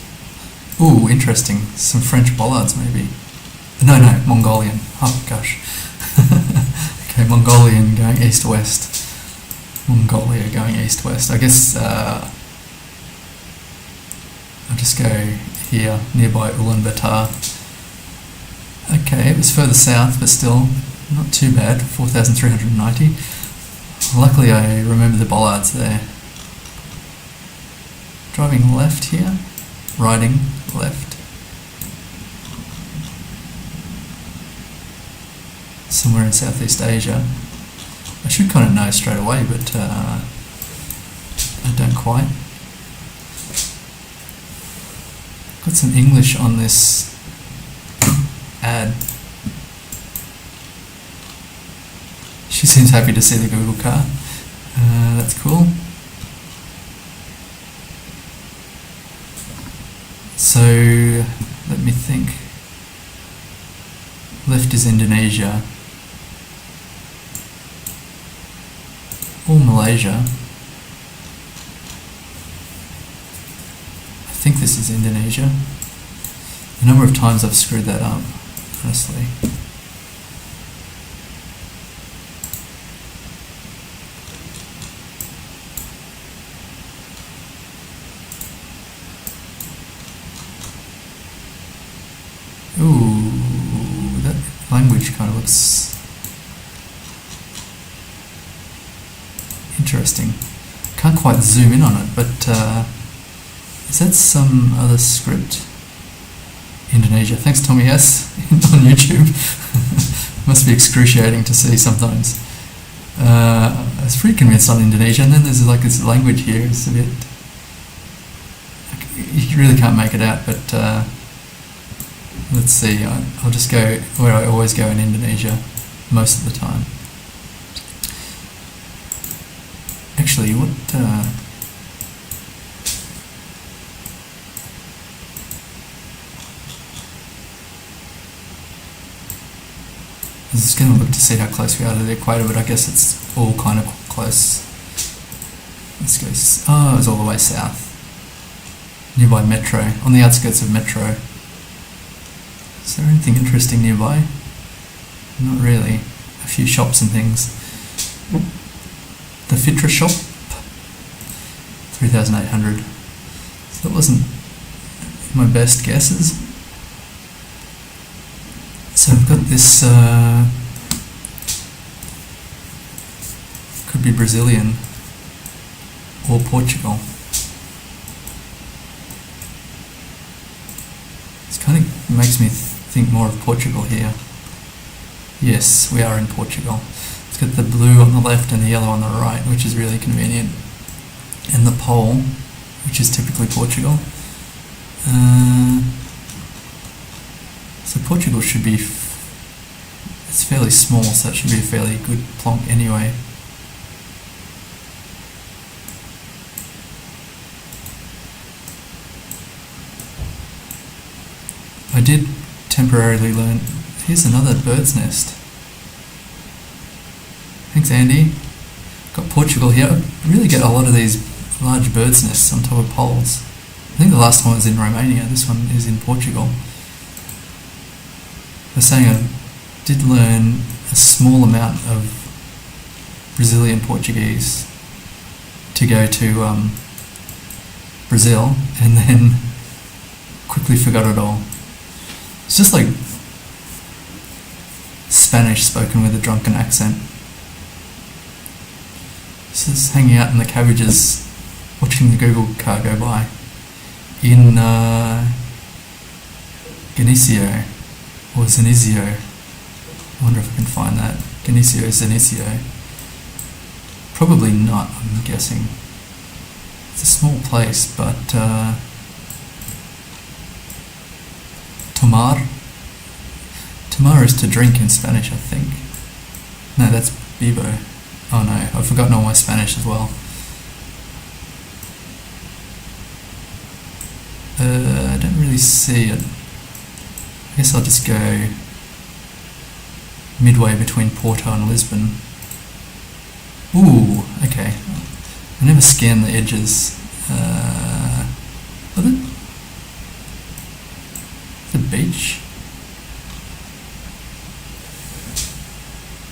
Ooh, interesting. Some French bollards maybe. No, Mongolian. Oh gosh. Okay, Mongolian going east-west. Mongolia going east-west. I guess I'll just go here, nearby Ulaanbaatar. Okay, it was further south, but still not too bad. 4,390. Luckily I remember the bollards there. Driving left here, riding left. Somewhere in Southeast Asia. I should kind of know straight away, but I don't quite. Got some English on this ad. She seems happy to see the Google car. That's cool. So, let me think. Left is Indonesia. Or Malaysia. I think this is Indonesia. The number of times I've screwed that up, honestly. Ooh, that language kind of looks interesting. Can't quite zoom in on it, but is that some other script? Indonesia. Thanks, Tommy S. on YouTube. Must be excruciating to see sometimes. I was pretty convinced on Indonesia, and then there's like this language here. It's a bit. You really can't make it out, but let's see. I'll just go where I always go in Indonesia, most of the time. Actually, what? I was just going to look to see how close we are to the equator, but I guess it's all kind of close. Let's go. Oh, it's all the way south. Nearby metro, on the outskirts of metro. Is there anything interesting nearby? Not really. A few shops and things. The Fitra shop, 3,800. So that wasn't my best guesses. So I've got this, could be Brazilian or Portugal. This kind of makes me think more of Portugal here. Yes, we are in Portugal. It's got the blue on the left and the yellow on the right, which is really convenient. And the pole, which is typically Portugal. So Portugal should be, it's fairly small, so it should be a fairly good plonk anyway. I did temporarily learn, here's another bird's nest. Thanks, Andy. Got Portugal here. I really get a lot of these large bird's nests on top of poles. I think the last one was in Romania, this one is in Portugal. I was saying I did learn a small amount of Brazilian Portuguese to go to Brazil, and then quickly forgot it all. It's just like Spanish spoken with a drunken accent. Just hanging out in the cabbages, watching the Google car go by in Geneseo or Zenizio. I wonder if I can find that. Geneseo, Zenizio. Probably not, I'm guessing. It's a small place, but tomar. Tomar is to drink in Spanish, I think. No, that's bibo. Oh no, I've forgotten all my Spanish as well. I don't really see it. I guess I'll just go midway between Porto and Lisbon. Ooh, okay. I never scan the edges. Was it? The beach?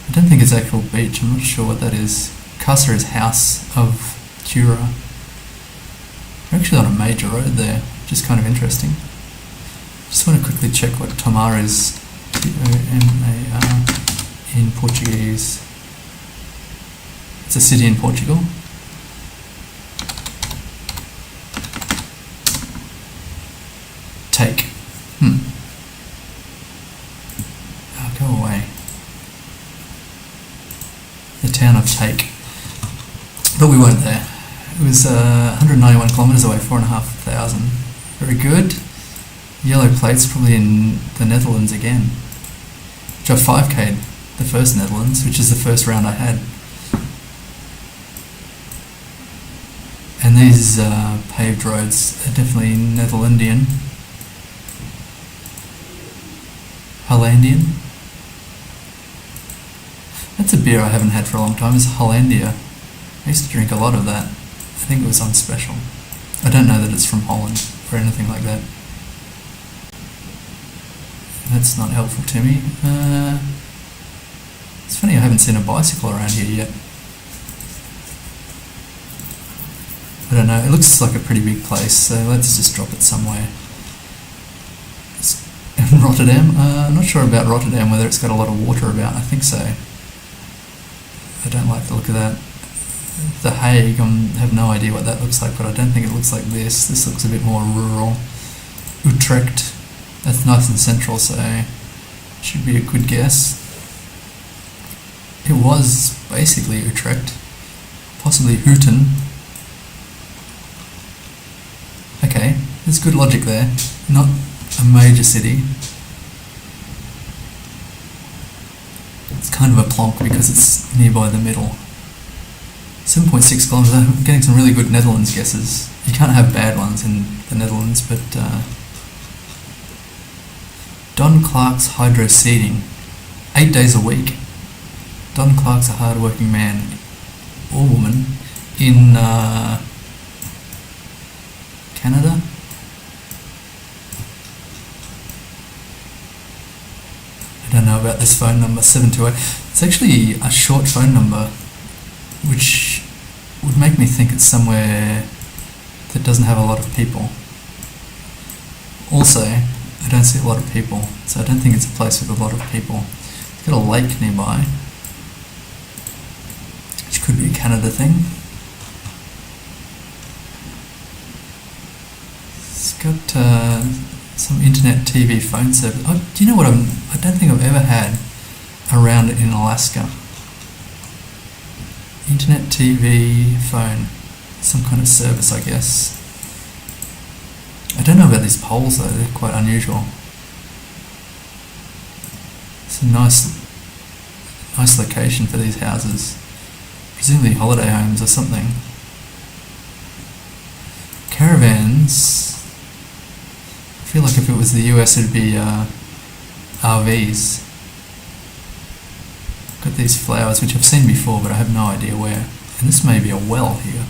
I don't think it's actual beach, I'm not sure what that is. Casa is House of Cura. We're actually on a major road there, which is kind of interesting. Just want to quickly check what Tomar is. Tomar in Portuguese. It's a city in Portugal. Take. Oh, go away. The town of Take. But we weren't there. It was 191 kilometres away, 4,500. Very good. Yellow plates, probably in the Netherlands again. Which I 5K'd the first Netherlands, which is the first round I had. And these paved roads are definitely Netherlandian. Hollandian. That's a beer I haven't had for a long time, is Hollandia. I used to drink a lot of that. I think it was on special. I don't know that it's from Holland or anything like that. That's not helpful to me. It's funny I haven't seen a bicycle around here yet. I don't know, it looks like a pretty big place, so let's just drop it somewhere. In Rotterdam? I'm not sure about Rotterdam, whether it's got a lot of water about. I think so. I don't like the look of that. The Hague, I have no idea what that looks like, but I don't think it looks like this. This looks a bit more rural. Utrecht, that's nice and central, so should be a good guess. It was basically Utrecht, possibly Houghton. Okay, there's good logic there. Not a major city. It's kind of a plonk because it's nearby the middle. 7.6 kilometres. I'm getting some really good Netherlands guesses. You can't have bad ones in the Netherlands, but Don Clark's Hydro Seeding, 8 days a week. Don Clark's a hard-working man or woman in Canada. I don't know about this phone number, 728. It's actually a short phone number, which would make me think it's somewhere that doesn't have a lot of people. Also, I don't see a lot of people, so I don't think it's a place with a lot of people. It's got a lake nearby, which could be a Canada thing. It's got some internet TV phone service. Oh, do you know what I don't think I've ever had around in Alaska? Internet TV phone, some kind of service, I guess. I don't know about these poles though, they're quite unusual. It's a nice location for these houses. Presumably holiday homes or something. Caravans. I feel like if it was the US it'd be RVs. Got these flowers which I've seen before but I have no idea where. And this may be a well here.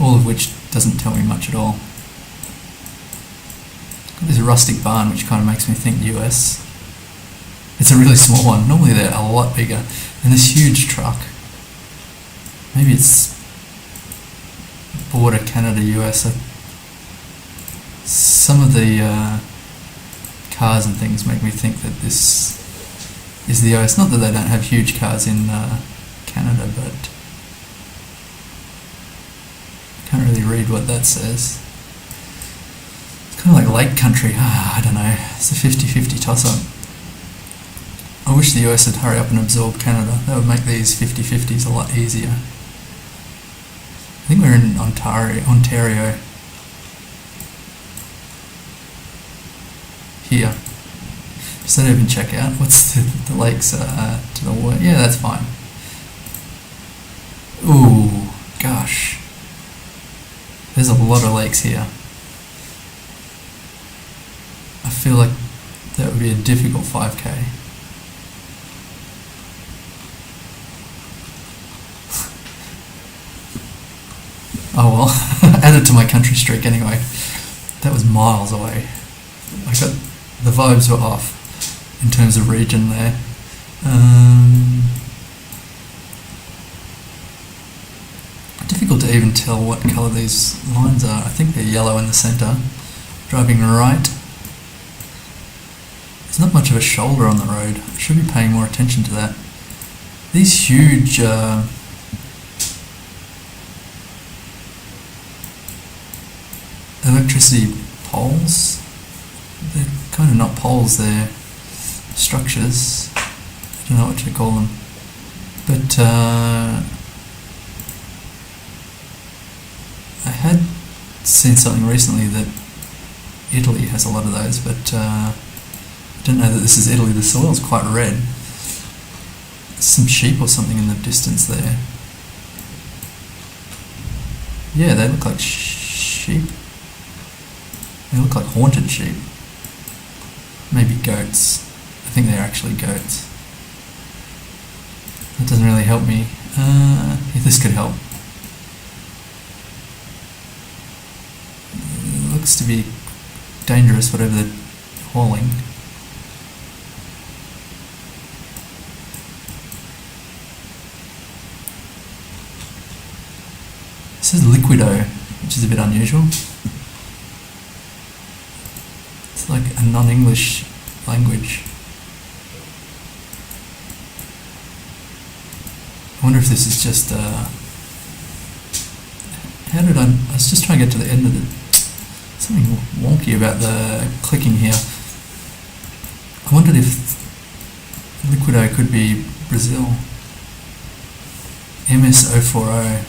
All of which doesn't tell me much at all. Got this rustic barn which kind of makes me think US. It's a really small one. Normally they're a lot bigger. And this huge truck. Maybe it's border Canada-US. Some of the cars and things make me think that this is the US. Not that they don't have huge cars in Canada, but I can't really read what that says. It's kind of like lake country. I don't know. It's a 50-50 toss-up. I wish the US would hurry up and absorb Canada. That would make these 50-50s a lot easier. I think we're in Ontario. Here. Does that even check out? What's the lakes to the west? Yeah, that's fine. Ooh, gosh. There's a lot of lakes here. I feel like that would be a difficult 5K. Oh well, add it to my country streak anyway. That was miles away. I got the vibes were off in terms of region there. Difficult to even tell what colour these lines are. I think they're yellow in the centre. Driving right. There's not much of a shoulder on the road. I should be paying more attention to that. These huge electricity poles, they're kind of not poles, they're structures. I don't know what to call them. But I had seen something recently that Italy has a lot of those, but I don't know that this is Italy. The soil's quite red. There's some sheep or something in the distance there. Yeah, they look like sheep. They look like haunted sheep. Maybe goats. I think they're actually goats. That doesn't really help me. If this could help. It looks to be dangerous, whatever they're hauling. This is Liquido, which is a bit unusual. It's like a non-English language. I wonder if this is just how did I was just trying to get to the end of the something wonky about the clicking here. I wondered if Liquido could be Brazil. MS040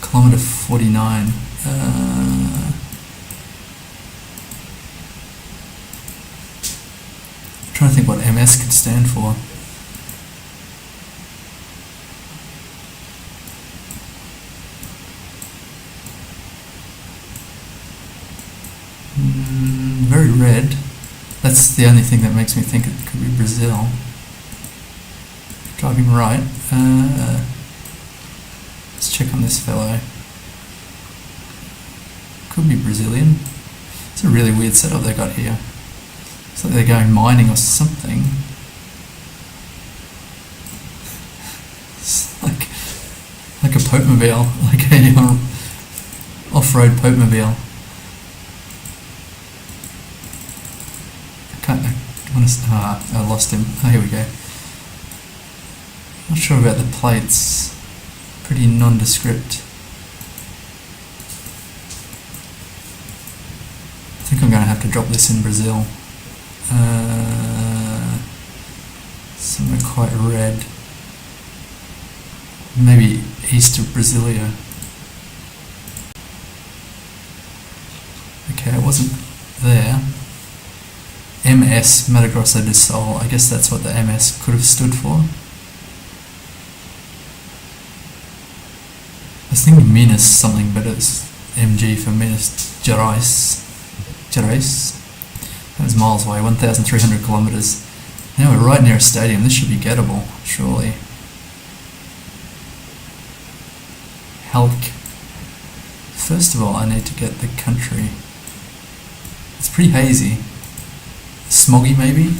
kilometer 49. Trying to think what MS could stand for. Very red. That's the only thing that makes me think it could be Brazil. Driving right. Let's check on this fellow. Could be Brazilian. It's a really weird setup they got here. It's like they're going mining or something. It's like a Popemobile, like a off-road Popemobile. I lost him. Oh, here we go. Not sure about the plates. Pretty nondescript. I think I'm going to have to drop this in Brazil. Somewhere quite red. Maybe east of Brasilia. Okay, it wasn't there. MS, Mato Grosso do Sul. I guess that's what the MS could have stood for. I was thinking Minas something, but it's MG for Minas Gerais. That was miles away, 1,300 kilometres. Now we're right near a stadium. This should be gettable, surely. Halk. First of all, I need to get the country. It's pretty hazy. Smoggy, maybe?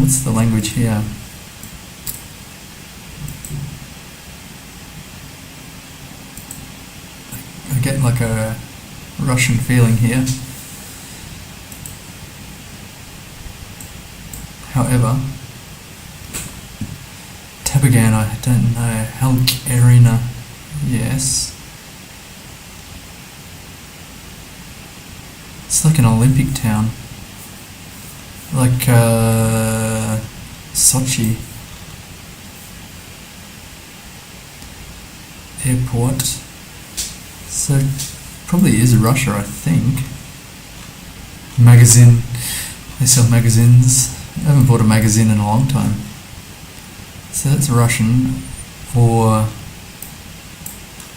What's the language here? I get like a Russian feeling here. However, Tabagan, I don't know. Halk Arena, yes. It's like an Olympic town. Like Sochi airport. So probably is Russia, I think. Magazine. They sell magazines. I haven't bought a magazine in a long time. So that's Russian or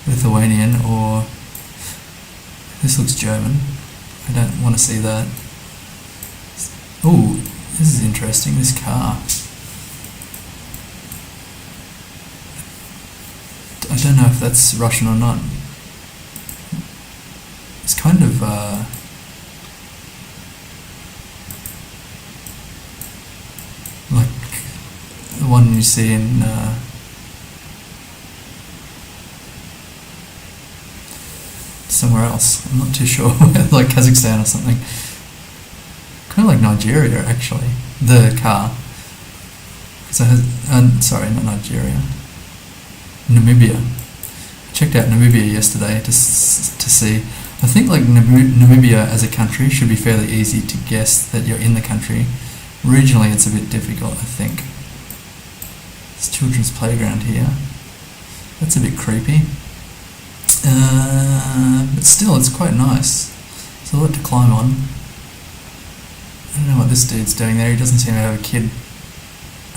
Lithuanian, or this looks German. I don't want to see that. Oh, this is interesting, this car. I don't know if that's Russian or not. It's kind of like the one you see in somewhere else. I'm not too sure, like Kazakhstan or something. kind of like Nigeria, actually. The car. So sorry, not Nigeria. Namibia. I checked out Namibia yesterday to see. I think like Namibia as a country should be fairly easy to guess that you're in the country. Regionally, it's a bit difficult, I think. There's children's playground here. That's a bit creepy. But still, it's quite nice. There's a lot to climb on. I don't know what this dude's doing there. He doesn't seem to have a kid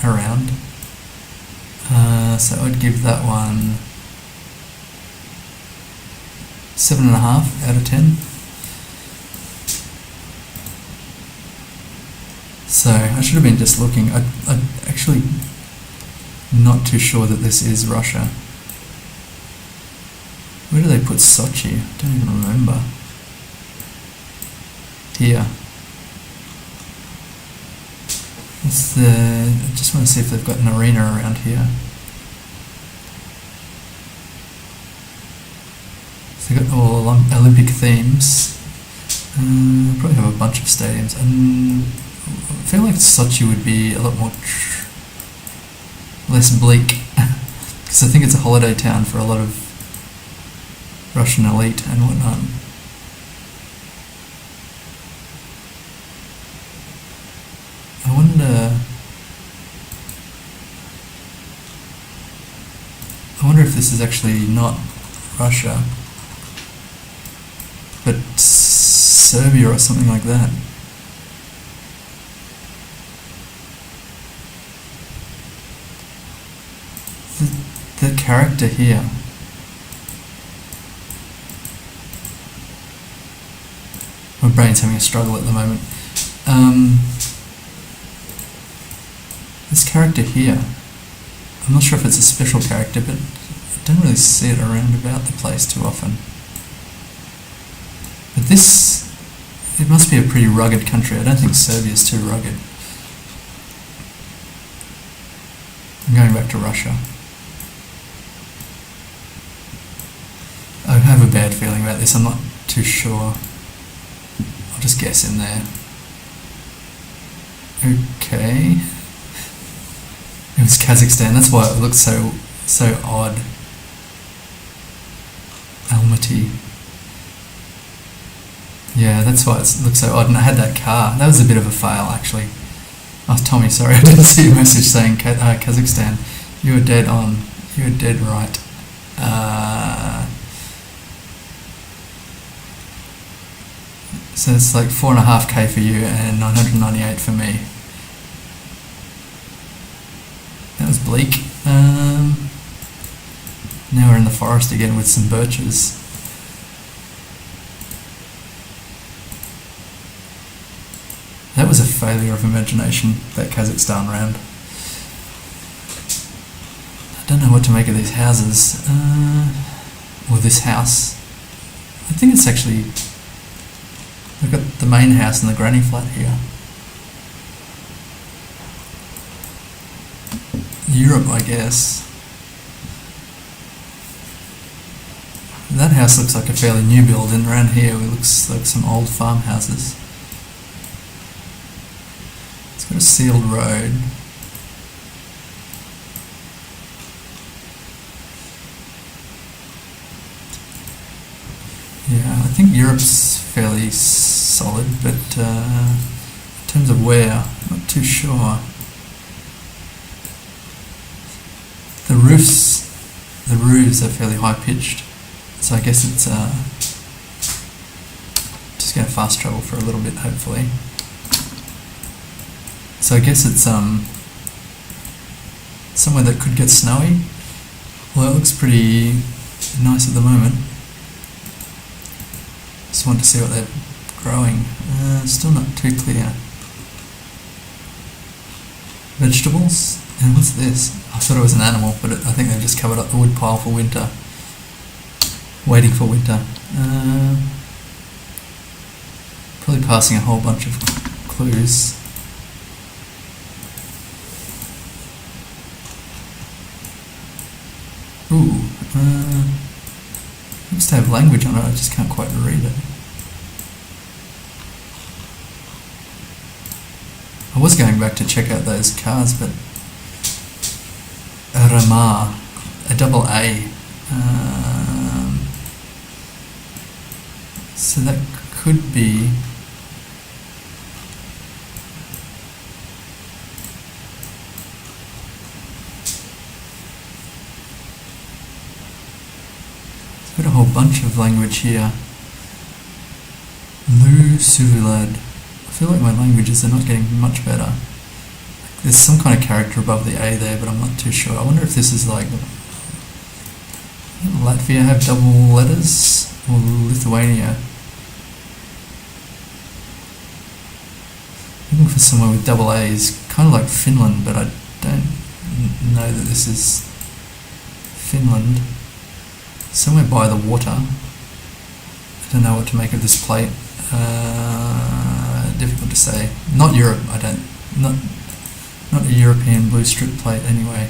around. So I would give that one 7.5 out of 10. So I should have been just looking. I actually not too sure that this is Russia. Where do they put Sochi? I don't even remember. Here. I just want to see if they've got an arena around here. So they've got all Olympic themes. Probably have a bunch of stadiums. And I feel like Sochi would be a lot more less bleak, because I think it's a holiday town for a lot of Russian elite and whatnot. I wonder if this is actually not Russia, but Serbia or something like that. The character here. My brain's having a struggle at the moment. This character here, I'm not sure if it's a special character, but I don't really see it around about the place too often. But this, it must be a pretty rugged country. I don't think Serbia's too rugged. I'm going back to Russia. I have a bad feeling about this. I'm not too sure. I'll just guess in there. Okay. It was Kazakhstan. That's why it looked so odd. Almaty. Yeah, that's why it looked so odd. And I had that car. That was a bit of a fail, actually. Oh, Tommy, sorry, I didn't see your message saying Kazakhstan. You were dead on. You were dead right. So it's like 4.5k for you and 998 for me. That was bleak. Now we're in the forest again with some birches. That was a failure of imagination, that Kazakhstan round. I don't know what to make of these houses. Or this house. I think it's actually... We've got the main house and the granny flat here. Europe, I guess. That house looks like a fairly new build, and around here it looks like some old farmhouses. It's got a sealed road. Yeah, I think Europe's fairly solid, but in terms of where, I'm not too sure. The roofs are fairly high pitched, so I guess it's just going to fast travel for a little bit, hopefully. So I guess it's somewhere that could get snowy. Well, it looks pretty nice at the moment. Just want to see what they're growing. Still not too clear. Vegetables? And what's this? I thought it was an animal, but I think they've just covered up the wood pile for winter. Waiting for winter. Probably passing a whole bunch of clues. Ooh. Looks to have language on it, I just can't quite read it. was going back to check out those cars, but Ramar, a double A. So that could be got a whole bunch of language here. Lu Suvilad. I feel like my languages are not getting much better. There's some kind of character above the A there, but I'm not too sure. I wonder if this is like Latvia have double letters, or Lithuania. Looking for somewhere with double A's, kind of like Finland, but I don't know that this is Finland. Somewhere by the water. I don't know what to make of this plate. Difficult to say. Not Europe. Not a European blue strip plate anyway.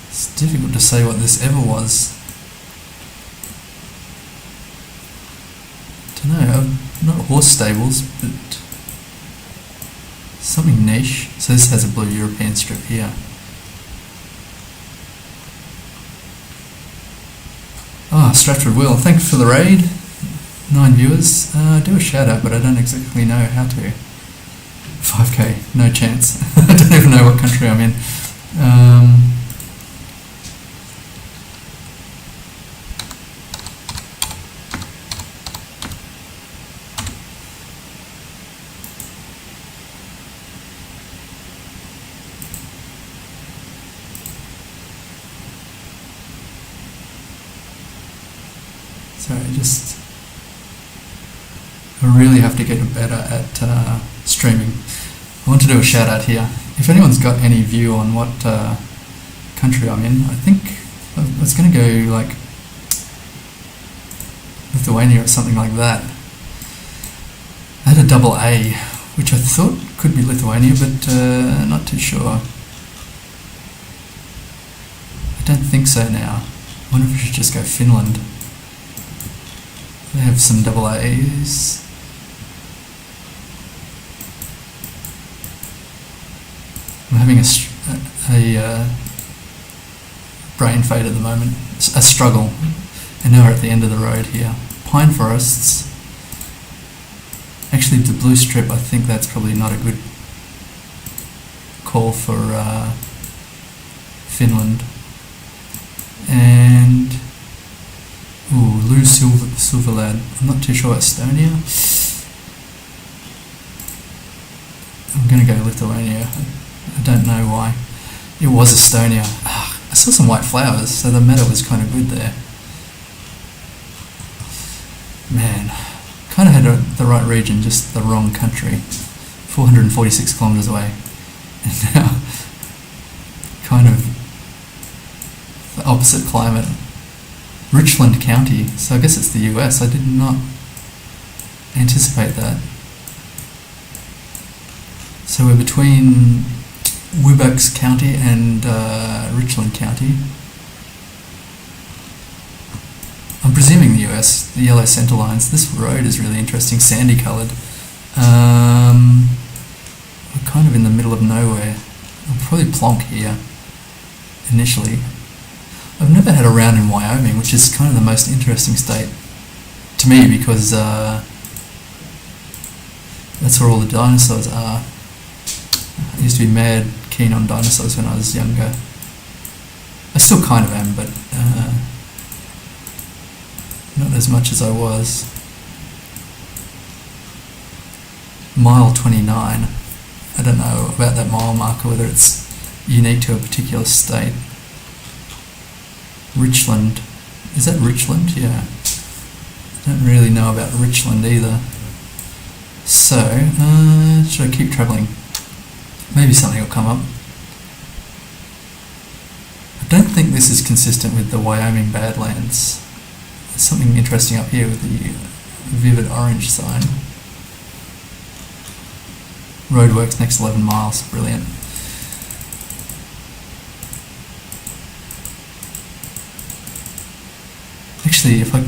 It's difficult to say what this ever was. Don't know. Not horse stables, but something niche. So this has a blue European strip here. Stratford Will, thanks for the raid. 9 viewers. Do a shout out, but I don't exactly know how to. 5k, no chance. I don't even know what country I'm in. Sorry, I really have to get better at streaming. I want to do a shout out here. If anyone's got any view on what country I'm in, I think I was going to go like Lithuania or something like that. I had a double A, which I thought could be Lithuania, but not too sure. I don't think so now. I wonder if I should just go Finland. They have some double A's. I'm having a brain fade at the moment, a struggle, and now we're at the end of the road here. Pine forests. Actually, the blue strip, I think that's probably not a good call for Finland. And Lu Suvilad. I'm not too sure. Estonia. I'm going to go Lithuania. I don't know why. It was Estonia. I saw some white flowers, so the meadow was kind of good there. Man, kind of had the right region, just the wrong country. 446 kilometres away. And now, kind of the opposite climate. Richland County, so I guess it's the US. I did not anticipate that. So we're between Wibaux County and Richland County. I'm presuming the US, the yellow center lines. This road is really interesting, sandy coloured. We're kind of in the middle of nowhere. I'll probably plonk here initially. I've never had a round in Wyoming, which is kind of the most interesting state to me because that's where all the dinosaurs are. I used to be mad keen on dinosaurs when I was younger. I still kind of am, but not as much as I was. Mile 29. I don't know about that mile marker, whether it's unique to a particular state. Richland. Is that Richland? Yeah. I don't really know about Richland either. So, should I keep travelling? Maybe something will come up. I don't think this is consistent with the Wyoming Badlands. There's something interesting up here with the vivid orange sign. Roadworks next 11 miles. Brilliant. Actually, if I...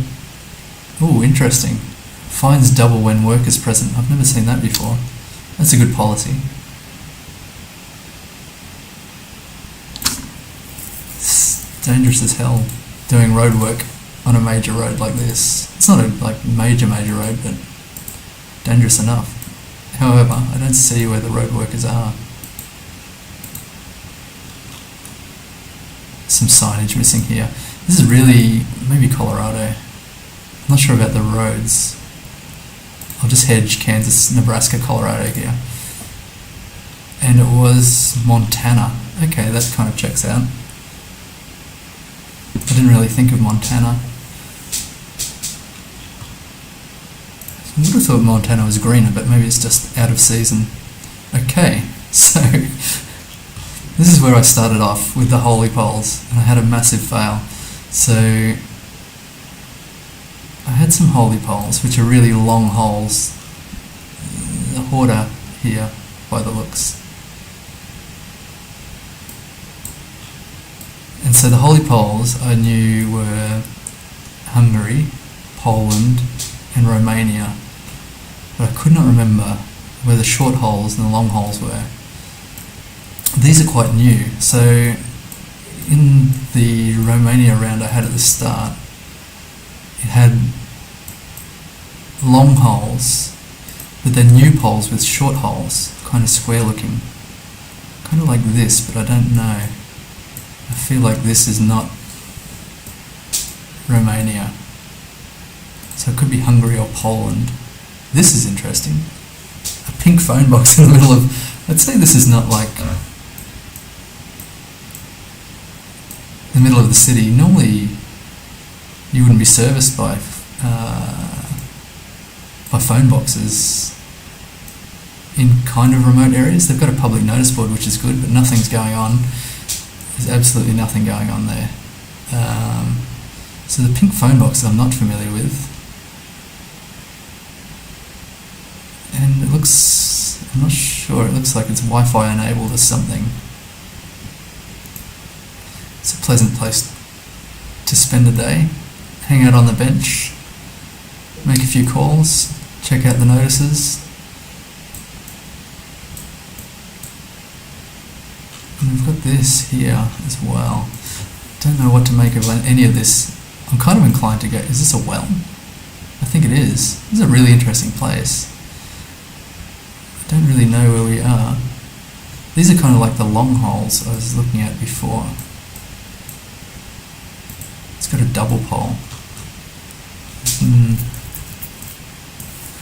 Oh, interesting. Fines double when work is present. I've never seen that before. That's a good policy. It's dangerous as hell doing road work on a major road like this. It's not a major road, but dangerous enough. However, I don't see where the road workers are. Some signage missing here. This is really maybe Colorado. I'm not sure about the roads. I'll just hedge Kansas, Nebraska, Colorado here. And it was Montana. Okay, that kind of checks out. I didn't really think of Montana. I would have thought Montana was greener, but maybe it's just out of season. Okay, so this is where I started off with the holy poles, and I had a massive fail. So I had some holy poles, which are really long holes. The hoarder here, by the looks. And so the holy poles I knew were Hungary, Poland, and Romania, but I could not remember where the short holes and the long holes were. These are quite new, so in the Romania round I had at the start, it had long holes, but then new poles with short holes, kind of square looking, kind of like this, but I don't know. I feel like this is not Romania, so it could be Hungary or Poland. This is interesting. A pink phone box in the middle of, I'd say this is not like the middle of the city. Normally you wouldn't be serviced by phone boxes in kind of remote areas. They've got a public notice board, which is good, but nothing's going on. There's absolutely nothing going on there. So the pink phone box I'm not familiar with, and it looks, I'm not sure, it looks like it's Wi-Fi enabled or something. It's a pleasant place to spend the day, hang out on the bench, make a few calls, check out the notices. And we've got this here as well. Don't know what to make of any of this. I'm kind of inclined to go, is this a well? I think it is. This is a really interesting place. I don't really know where we are. These are kind of like the long holes I was looking at before. It's got a double pole. I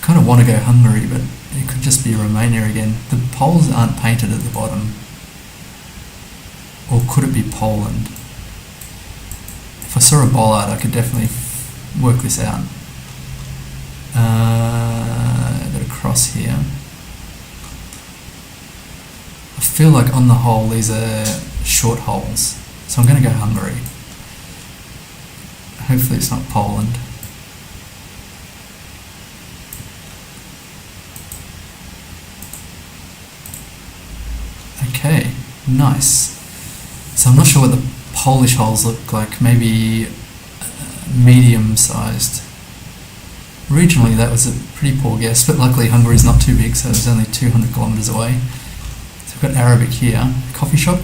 kind of want to go Hungary, but it could just be Romania again. The poles aren't painted at the bottom. Or could it be Poland? If I saw a bollard, I could definitely work this out. I've got a cross here. I feel like on the whole these are short holes, so I'm going to go Hungary. Hopefully it's not Poland. Okay, nice. So I'm not sure what the Polish holes look like, maybe medium-sized. Regionally that was a pretty poor guess, but luckily Hungary's not too big, so it was only 200 kilometres away. So I've got Arabic here. Coffee shop?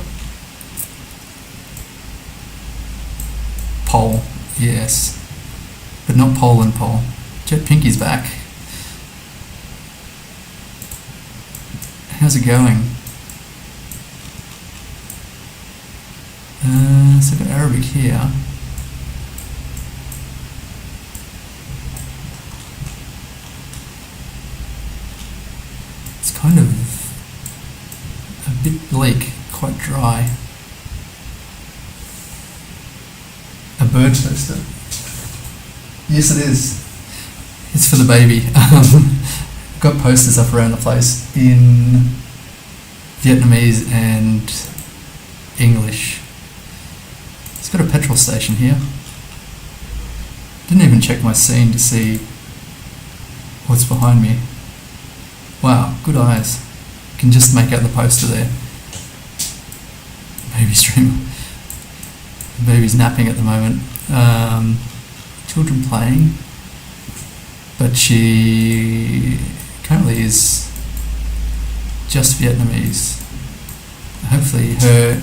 Pole, yes. But not Poland pole. Jet Pinky's back. How's it going? So I've got Arabic here. It's kind of a bit bleak, quite dry. A bird poster. Yes, it is. It's for the baby. Got posters up around the place in Vietnamese and English. It's got a petrol station here. Didn't even check my scene to see what's behind me. Wow, good eyes. Can just make out the poster there. Baby stream. The baby's napping at the moment. Children playing. but she currently is just Vietnamese. Hopefully her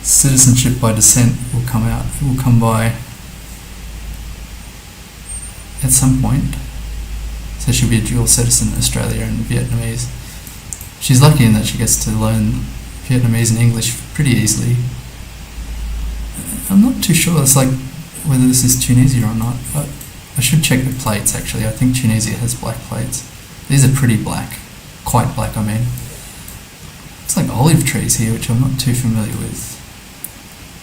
citizenship by descent will come by at some point. So she'll be a dual citizen, Australia and Vietnamese. She's lucky in that she gets to learn Vietnamese and English pretty easily. I'm not too sure, it's like whether this is Tunisia or not. I should check the plates actually. I think Tunisia has black plates. These are pretty black, quite black I mean. It's like olive trees here, which I'm not too familiar with.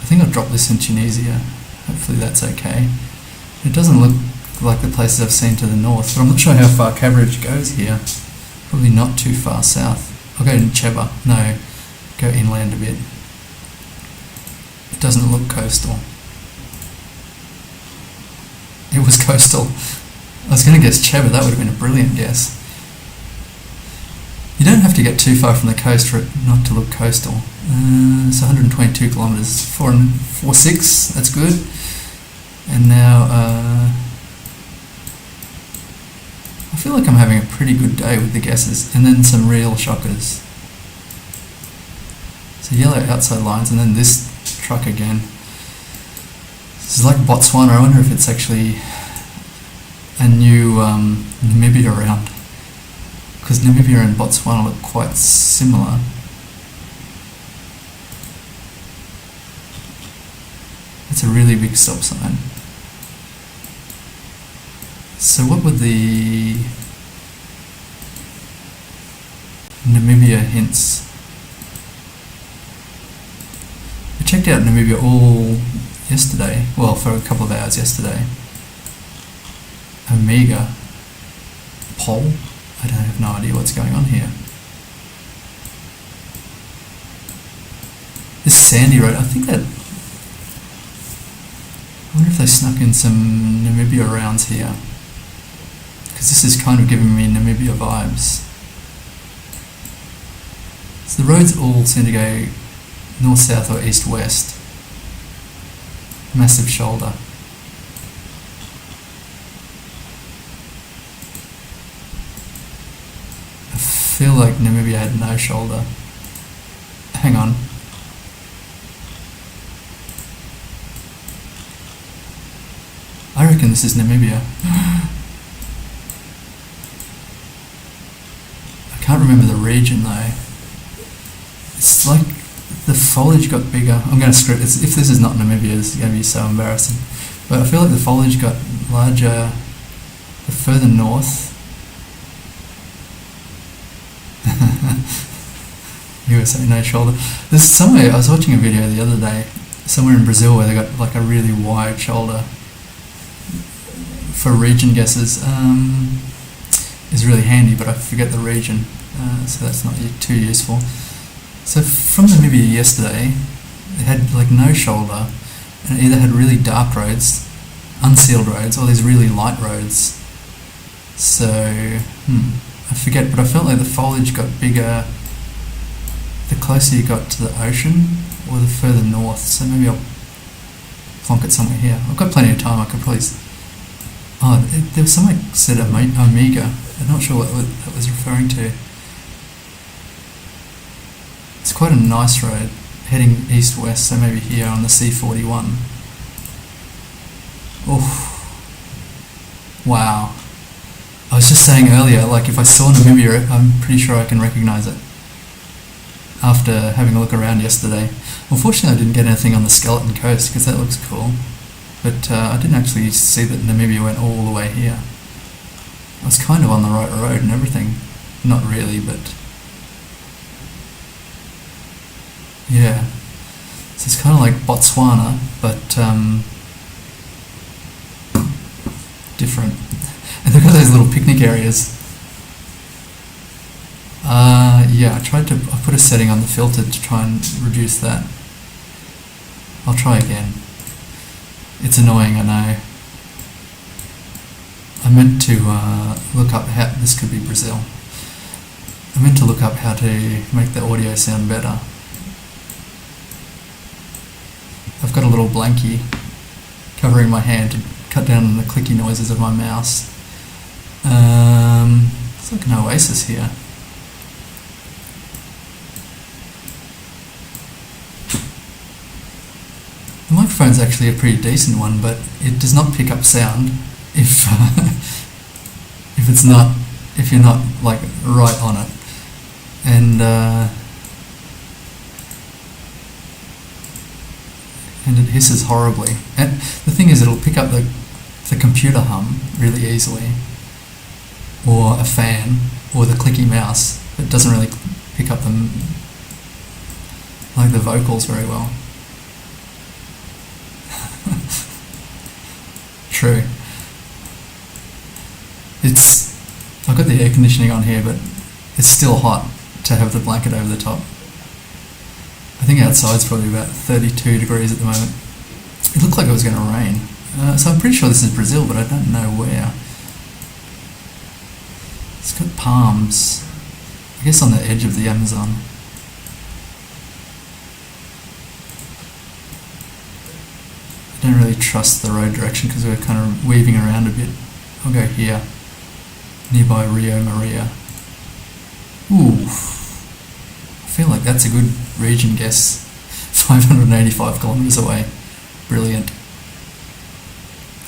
I think I'll drop this in Tunisia. Hopefully that's okay. It doesn't look like the places I've seen to the north, but I'm not sure how far coverage goes here. Probably not too far south. I'll go in Cheba. No, go inland a bit. It doesn't look coastal. It was coastal. I was going to guess Cheba, that would have been a brilliant guess. You don't have to get too far from the coast for it not to look coastal. It's 122 kilometres, 446, that's good. And now, I feel like I'm having a pretty good day with the guesses, and then some real shockers. So yellow outside lines, and then this truck again. This is like Botswana. I wonder if it's actually a new Namibia round, because Namibia and Botswana look quite similar. It's a really big stop sign. So what would the Namibia hints? I checked out Namibia all yesterday, well for a couple of hours yesterday. Omega. Pole? I don't have no idea what's going on here. This sandy road, I think that, I wonder if they snuck in some Namibia rounds here, because this is kind of giving me Namibia vibes. So the roads all seem to go north-south or east-west. Massive shoulder. I feel like Namibia had no shoulder. Hang on. I reckon this is Namibia. I can't remember the region though. It's like the foliage got bigger. I'm going to screw it. If this is not Namibia, it's going to be so embarrassing. But I feel like the foliage got larger the further north. USA, no shoulder. There's somewhere, I was watching a video the other day, somewhere in Brazil where they got like a really wide shoulder for region guesses. Is really handy, but I forget the region, so that's not too useful. So from Namibia yesterday, it had like no shoulder, and it either had really dark roads, unsealed roads, or these really light roads. So, I forget, but I felt like the foliage got bigger the closer you got to the ocean, or the further north. So maybe I'll plonk it somewhere here. I've got plenty of time, I could probably... there was something that said Omega. I'm not sure what that was referring to. It's quite a nice road, heading east-west, so maybe here on the C41. Oh, wow. I was just saying earlier, like if I saw Namibia, I'm pretty sure I can recognise it after having a look around yesterday. Unfortunately, I didn't get anything on the Skeleton Coast because that looks cool, but I didn't actually see that Namibia went all the way here. I was kind of on the right road and everything. Not really, but yeah. So it's kind of like Botswana, but different. And look at those little picnic areas. Yeah, I put a setting on the filter to try and reduce that. I'll try again. It's annoying, I know. I meant to look up how, this could be Brazil. I meant to look up how to make the audio sound better. I've got a little blankie covering my hand to cut down on the clicky noises of my mouse. It's like an oasis here. The microphone's actually a pretty decent one, but it does not pick up sound if if you're not like right on it, and it hisses horribly. And the thing is, it'll pick up the computer hum really easily, or a fan, or the clicky mouse. It doesn't really pick up the vocals very well. True. I've got the air conditioning on here, but it's still hot to have the blanket over the top. I think outside's probably about 32 degrees at the moment. It looked like it was going to rain. So I'm pretty sure this is Brazil, but I don't know where. It's got palms. I guess on the edge of the Amazon. I don't really trust the road direction because we're kind of weaving around a bit. I'll go here, nearby Rio Maria. Ooh, I feel like that's a good region guess. 585 kilometres away. Brilliant.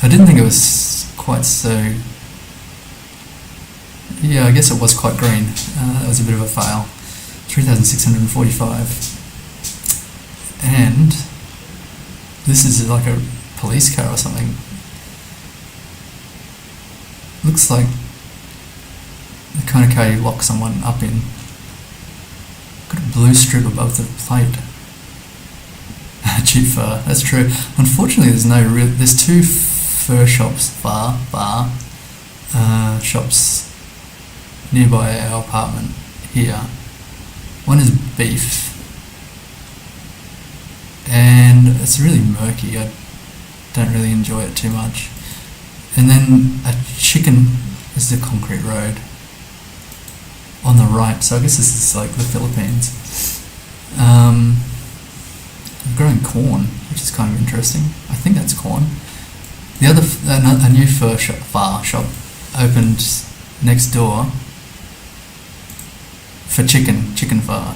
I didn't think it was quite so... Yeah, I guess it was quite green. That was a bit of a fail. 3,645. And this is like a police car or something. Looks like the kind of car you lock someone up in. Got a blue strip above the plate. Cheap fur, that's true. Unfortunately, there's two fur shops, shops nearby our apartment here. One is beef, and it's really murky. I don't really enjoy it too much. And then a chicken is the concrete road on the right. So I guess this is like the Philippines. Growing corn, which is kind of interesting. I think that's corn. The other, a new fur shop opened next door for chicken fur.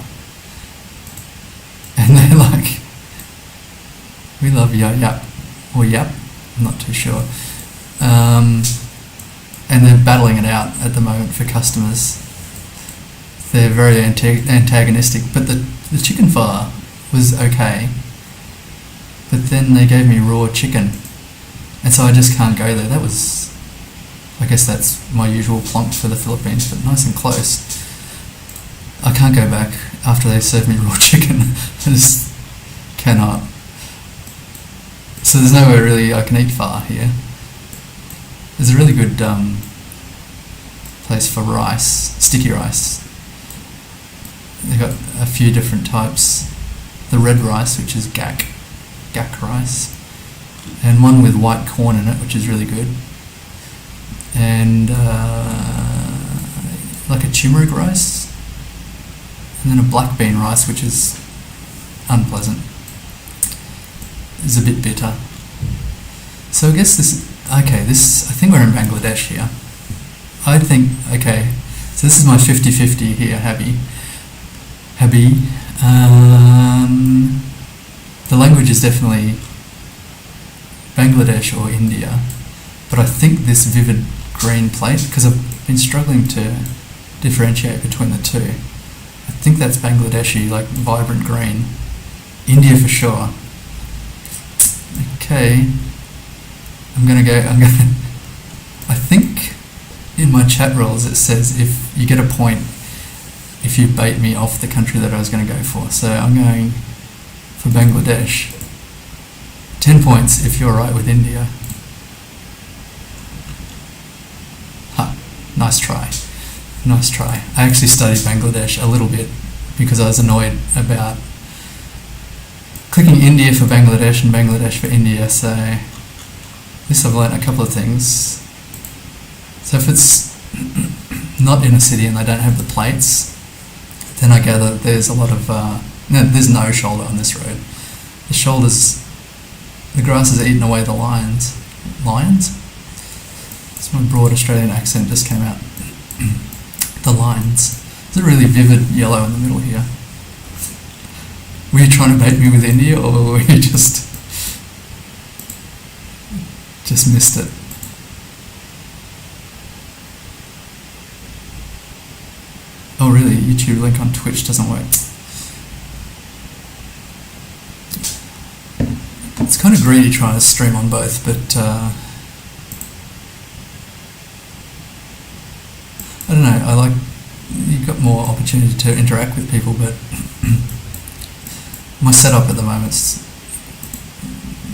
And they're like, we love yap, or yap, I'm not too sure. And they're battling it out at the moment for customers. They're very antagonistic, but the chicken fur was okay. But then they gave me raw chicken, and so I just can't go there. I guess that's my usual plonk for the Philippines, but nice and close. I can't go back after they serve me raw chicken. I just cannot. So there's nowhere really I can eat far here. There's a really good place for rice, sticky rice. They've got a few different types. The red rice, which is gak rice, and one with white corn in it, which is really good, and like a turmeric rice, and then a black bean rice, which is unpleasant. It's a bit bitter. So I guess I think we're in Bangladesh here. So this is my 50-50 here, Habby. The language is definitely Bangladesh or India, but I think this vivid green plate, because I've been struggling to differentiate between the two, I think that's Bangladeshi, like vibrant green. India for sure. Okay, I think in my chat rules it says if you get a point if you bait me off the country that I was going to go for. So I'm going for Bangladesh. 10 points if you're right with India. Nice try. I actually studied Bangladesh a little bit because I was annoyed about clicking India for Bangladesh and Bangladesh for India. So this I've learnt a couple of things. So if it's not in a city and they don't have the plates, then I gather there's a lot of there's no shoulder on this road. The grass has eaten away the lions. My broad Australian accent just came out. The lines. It's a really vivid yellow in the middle here. Were you trying to bait me with India, or were you just missed it? Oh really? YouTube link on Twitch doesn't work. It's kind of greedy trying to stream on both, but I don't know, I like, you've got more opportunity to interact with people, but my setup at the moment's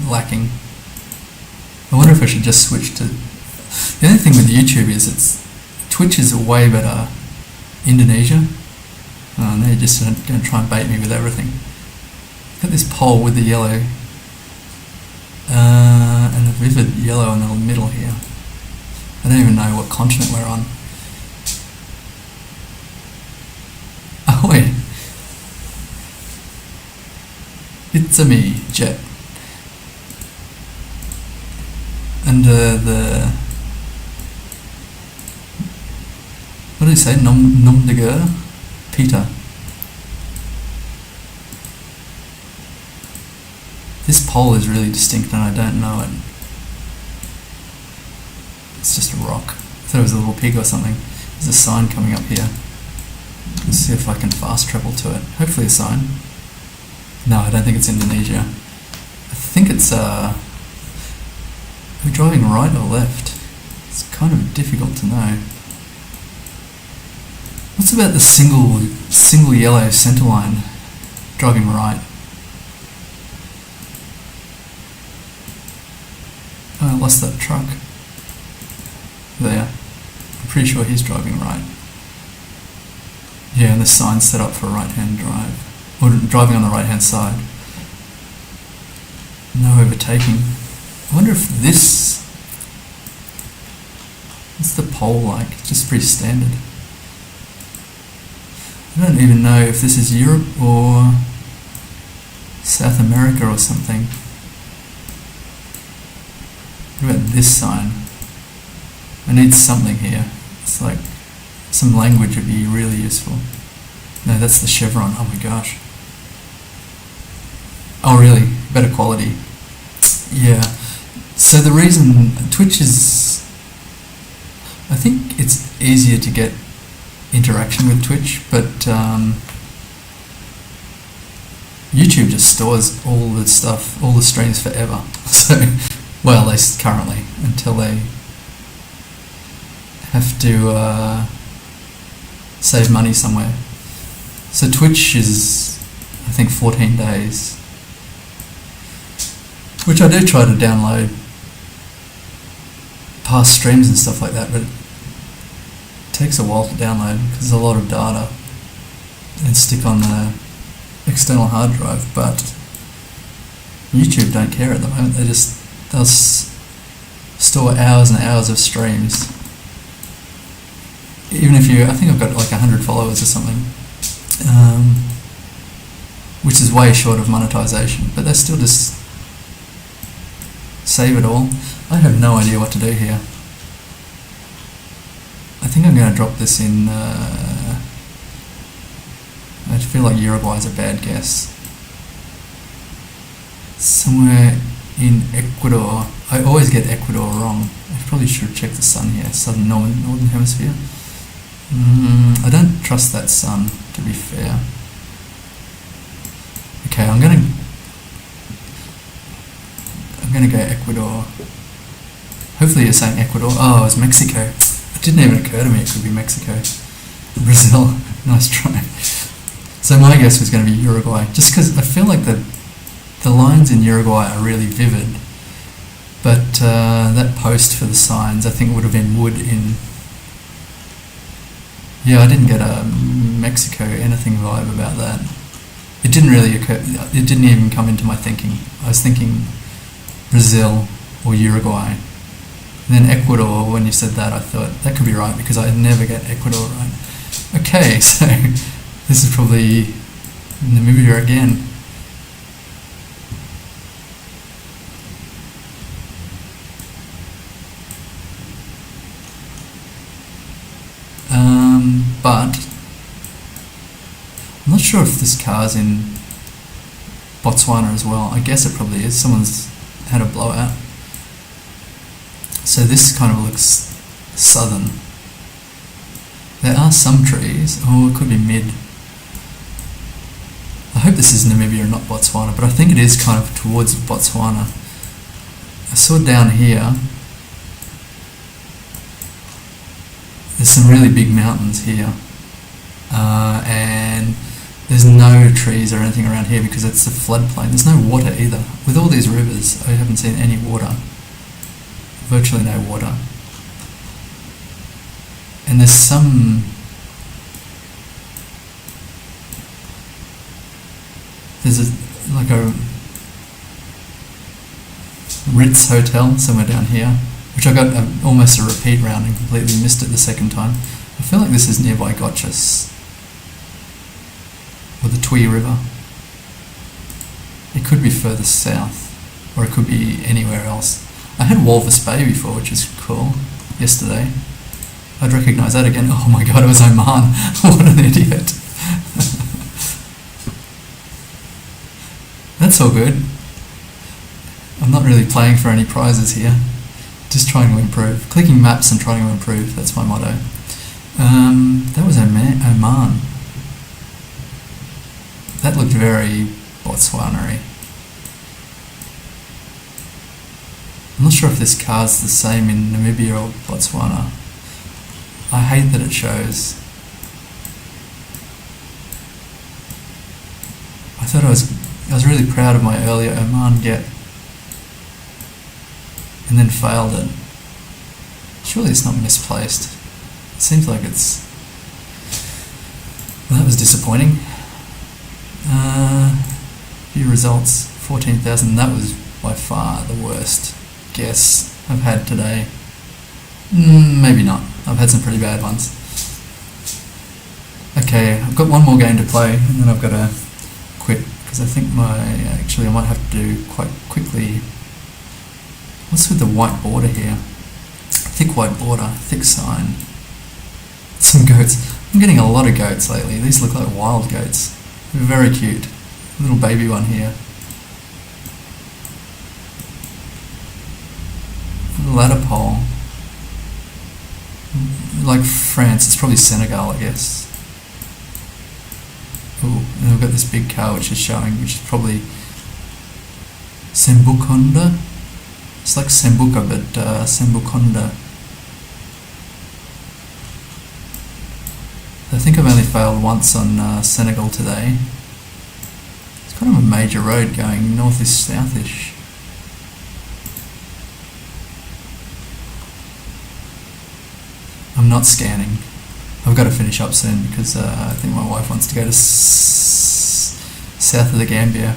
lacking. I wonder if I should just switch to... The only thing with YouTube is Twitch is a way better Indonesia. Oh, now you're just going to try and bait me with everything. Look at this pole with the yellow and the vivid yellow in the middle here. I don't even know what continent we're on. Oh wait, it's a me, Jet. And the, what do you say, nom de guerre? Peter. This pole is really distinct and I don't know it. It's just a rock. I thought it was a little pig or something. There's a sign coming up here. Let's see if I can fast travel to it. Hopefully a sign. No, I don't think it's Indonesia. I think it's, are we driving right or left? It's kind of difficult to know. What's about the single yellow centre line driving right? Oh, I lost that truck. There. I'm pretty sure he's driving right. Yeah, and the sign's set up for right-hand drive. Or driving on the right-hand side. No overtaking. I wonder if this... What's the pole like? It's just pretty standard. I don't even know if this is Europe or South America or something. What about this sign? I need something here. It's like some language would be really useful. No, that's the chevron. Oh my gosh. Oh really? Better quality. Yeah. So the reason Twitch is... I think it's easier to get interaction with Twitch, but YouTube just stores all the stuff, all the streams forever. So, well, at least currently, until they have to save money somewhere. So Twitch is, I think, 14 days, which I do try to download past streams and stuff like that, but it takes a while to download because there's a lot of data and stick on the external hard drive. But YouTube don't care at the moment. They'll store hours and hours of streams. Even if I think I've got like 100 followers or something, which is way short of monetization, but they still just save it all. I have no idea what to do here. I think I'm going to drop this in, I feel like Uruguay is a bad guess. Somewhere in Ecuador. I always get Ecuador wrong. I probably should check the sun here, southern northern hemisphere. I don't trust that sun, to be fair. Okay, I'm gonna go Ecuador. Hopefully you're saying Ecuador. Oh, it's Mexico. It didn't even occur to me it could be Mexico. Brazil. Nice try. So my guess was going to be Uruguay, just because I feel like the lines in Uruguay are really vivid. But that post for the signs, I think, would have been wood in... Yeah, I didn't get a Mexico anything vibe about that. It didn't really occur. It didn't even come into my thinking. I was thinking Brazil or Uruguay. And then Ecuador, when you said that, I thought that could be right because I never get Ecuador right. Okay, so this is probably Namibia again. but I'm not sure if this car's in Botswana as well. I guess it probably is. Someone's had a blowout. So this kind of looks southern. There are some trees. Oh, it could be mid. I hope this is Namibia and not Botswana, but I think it is kind of towards Botswana. I saw down here, there's some really big mountains here, and there's no trees or anything around here because it's a floodplain. There's no water either. With all these rivers, I haven't seen any water. Virtually no water. And there's like a Ritz hotel somewhere down here, which I got almost a repeat round and completely missed it the second time. I feel like this is nearby Gotchas, or the Twi River. It could be further south, or it could be anywhere else. I had Walvis Bay before, which is cool, yesterday. I'd recognise that again. Oh my god, it was Oman. What an idiot. That's all good. I'm not really playing for any prizes here. Just trying to improve. Clicking maps and trying to improve, that's my motto. That was Oman. That looked very Botswana-y. I'm not sure if this car's the same in Namibia or Botswana. I hate that it shows. I thought I was really proud of my earlier Oman get, and then failed it. Surely it's not misplaced. It seems like it's... Well, that was disappointing. Few results, 14,000. That was by far the worst guess I've had today. Maybe not. I've had some pretty bad ones. Okay, I've got one more game to play and then I've got to quit because I think I might have to do quite quickly. What's with the white border here? Thick white border, thick sign. Some goats. I'm getting a lot of goats lately. These look like wild goats. Very cute. Little baby one here. Ladder pole. Like France, it's probably Senegal, I guess. Ooh, and we've got this big car which is showing, which is probably Sembukonda. It's like Sembuka, but Sembukonda. I think I've only failed once on Senegal today. It's kind of a major road going north-ish, south-ish. I'm not scanning. I've got to finish up soon because I think my wife wants to go to south of the Gambia.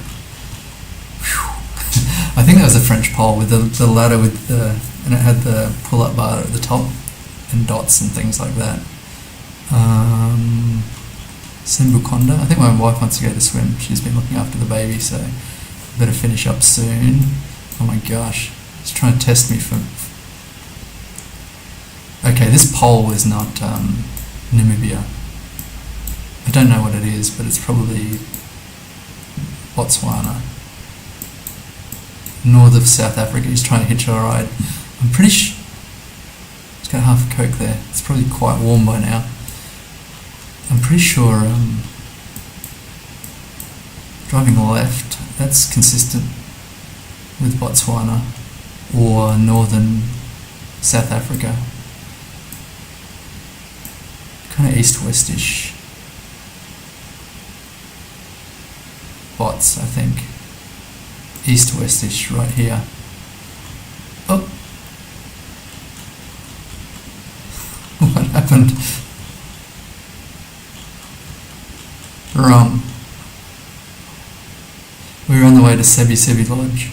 I think that was a French pole with the ladder with and it had the pull-up bar at the top and dots and things like that. Sembukonda. I think my wife wants to go to swim. She's been looking after the baby, so I better finish up soon. Oh my gosh, it's trying to test me for... Okay, this pole is not Namibia. I don't know what it is, but it's probably Botswana. North of South Africa. He's trying to hitch a ride. I'm pretty sure... It's got half a Coke there. It's probably quite warm by now. I'm pretty sure driving left, that's consistent with Botswana or northern South Africa. Kind of east-westish. Bots, I think. East-westish right here. Oh! What happened? Wrong. We were on the way to Sebi Sebi Lodge.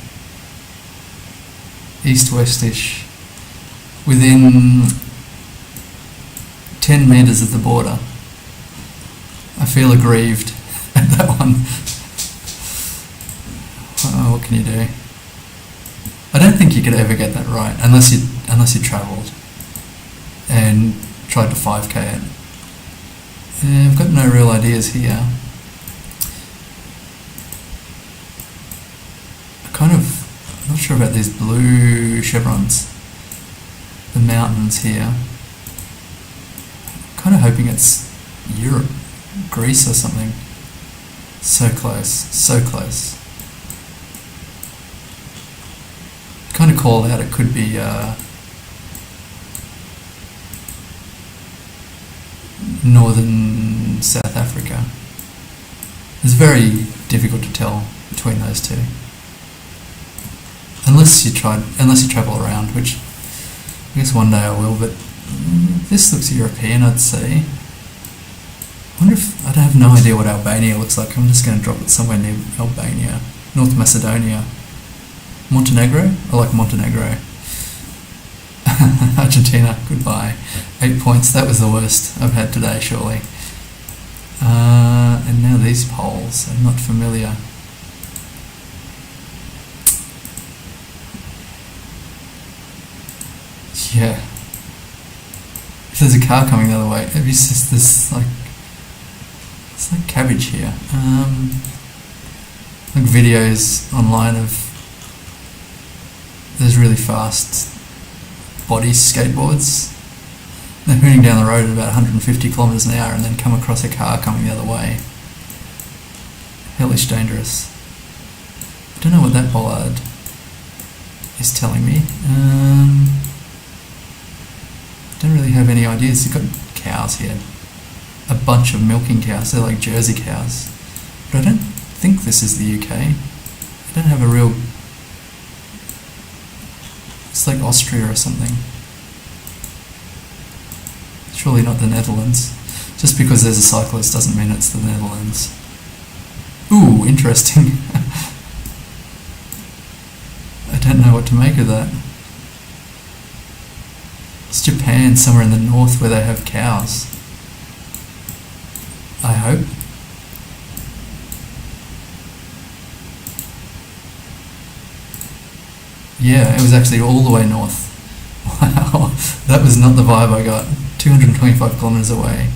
East-westish. Within 10 metres of the border. I feel aggrieved at that one. Oh, what can you do? I don't think you could ever get that right unless you travelled and tried to 5k it. I've got no real ideas here. I'm not sure about these blue chevrons. The mountains here. Kind of hoping it's Europe, Greece or something. So close, so close. Kind of call out it could be northern South Africa. It's very difficult to tell between those two. Unless you travel around, which I guess one day I will, but this looks European, I'd say. I have no idea what Albania looks like. I'm just going to drop it somewhere near Albania. North Macedonia. Montenegro? I like Montenegro. Argentina, goodbye. 8 points, that was the worst I've had today, surely. And now these poles, I'm not familiar. Yeah. If there's a car coming the other way, it's just this it's like cabbage here. Like videos online of there's really fast body skateboards. They're hooning down the road at about 150 kilometres an hour and then come across a car coming the other way. Hellish dangerous. I don't know what that bollard is telling me. Don't really have any ideas. You've got cows here. A bunch of milking cows. They're like Jersey cows. But I don't think this is the UK. I don't have a real... It's like Austria or something. Surely not the Netherlands. Just because there's a cyclist doesn't mean it's the Netherlands. Ooh, interesting. I don't know what to make of that. It's Japan, somewhere in the north where they have cows. I hope. Yeah, it was actually all the way north. Wow, that was not the vibe I got. 225 kilometres away.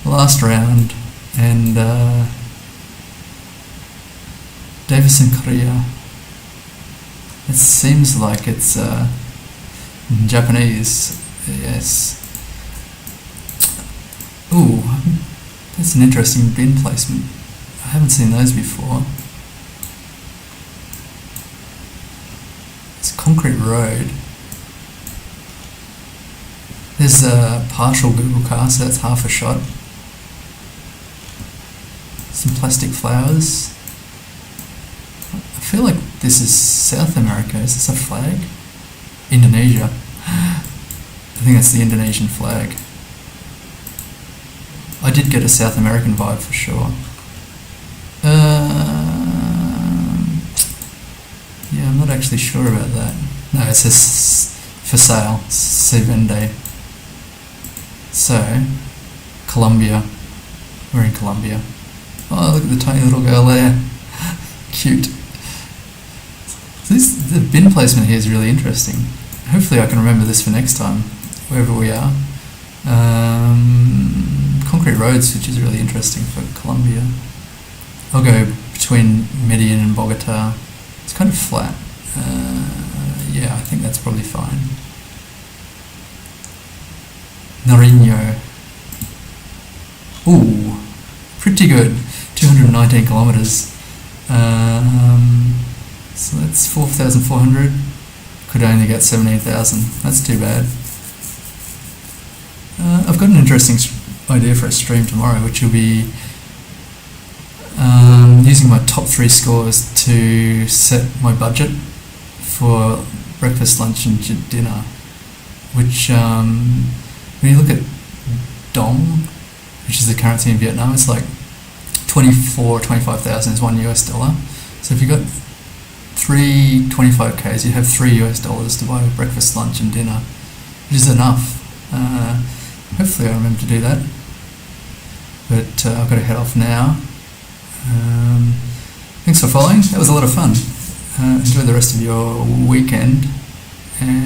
Last round, and Davis and Korea. It seems like it's Japanese. Yes. Ooh, that's an interesting bin placement. I haven't seen those before. It's a concrete road. There's a partial Google car, so that's half a shot. Some plastic flowers. I feel like this is South America. Is this a flag? Indonesia. I think that's the Indonesian flag. I did get a South American vibe for sure. Yeah, I'm not actually sure about that. No, it says for sale, se vende. So, Colombia. We're in Colombia. Oh, look at the tiny little girl there. Cute. The bin placement here is really interesting. Hopefully I can remember this for next time, wherever we are. Concrete roads, which is really interesting for Colombia. I'll go between Medellin and Bogota. It's kind of flat. Yeah, I think that's probably fine. Nariño. Ooh, pretty good. 219 kilometres. So that's 4,400. Could only get 17,000. That's too bad. I've got an interesting idea for a stream tomorrow, which will be using my top 3 scores to set my budget for breakfast, lunch and dinner, which when you look at dong, which is the currency in Vietnam, it's like 25,000 is $1 US. So if you've got 3 25Ks, you have $3 US to buy breakfast, lunch and dinner, which is enough. Hopefully I remember to do that. But I've got to head off now. Thanks for following. That was a lot of fun. Enjoy the rest of your weekend. And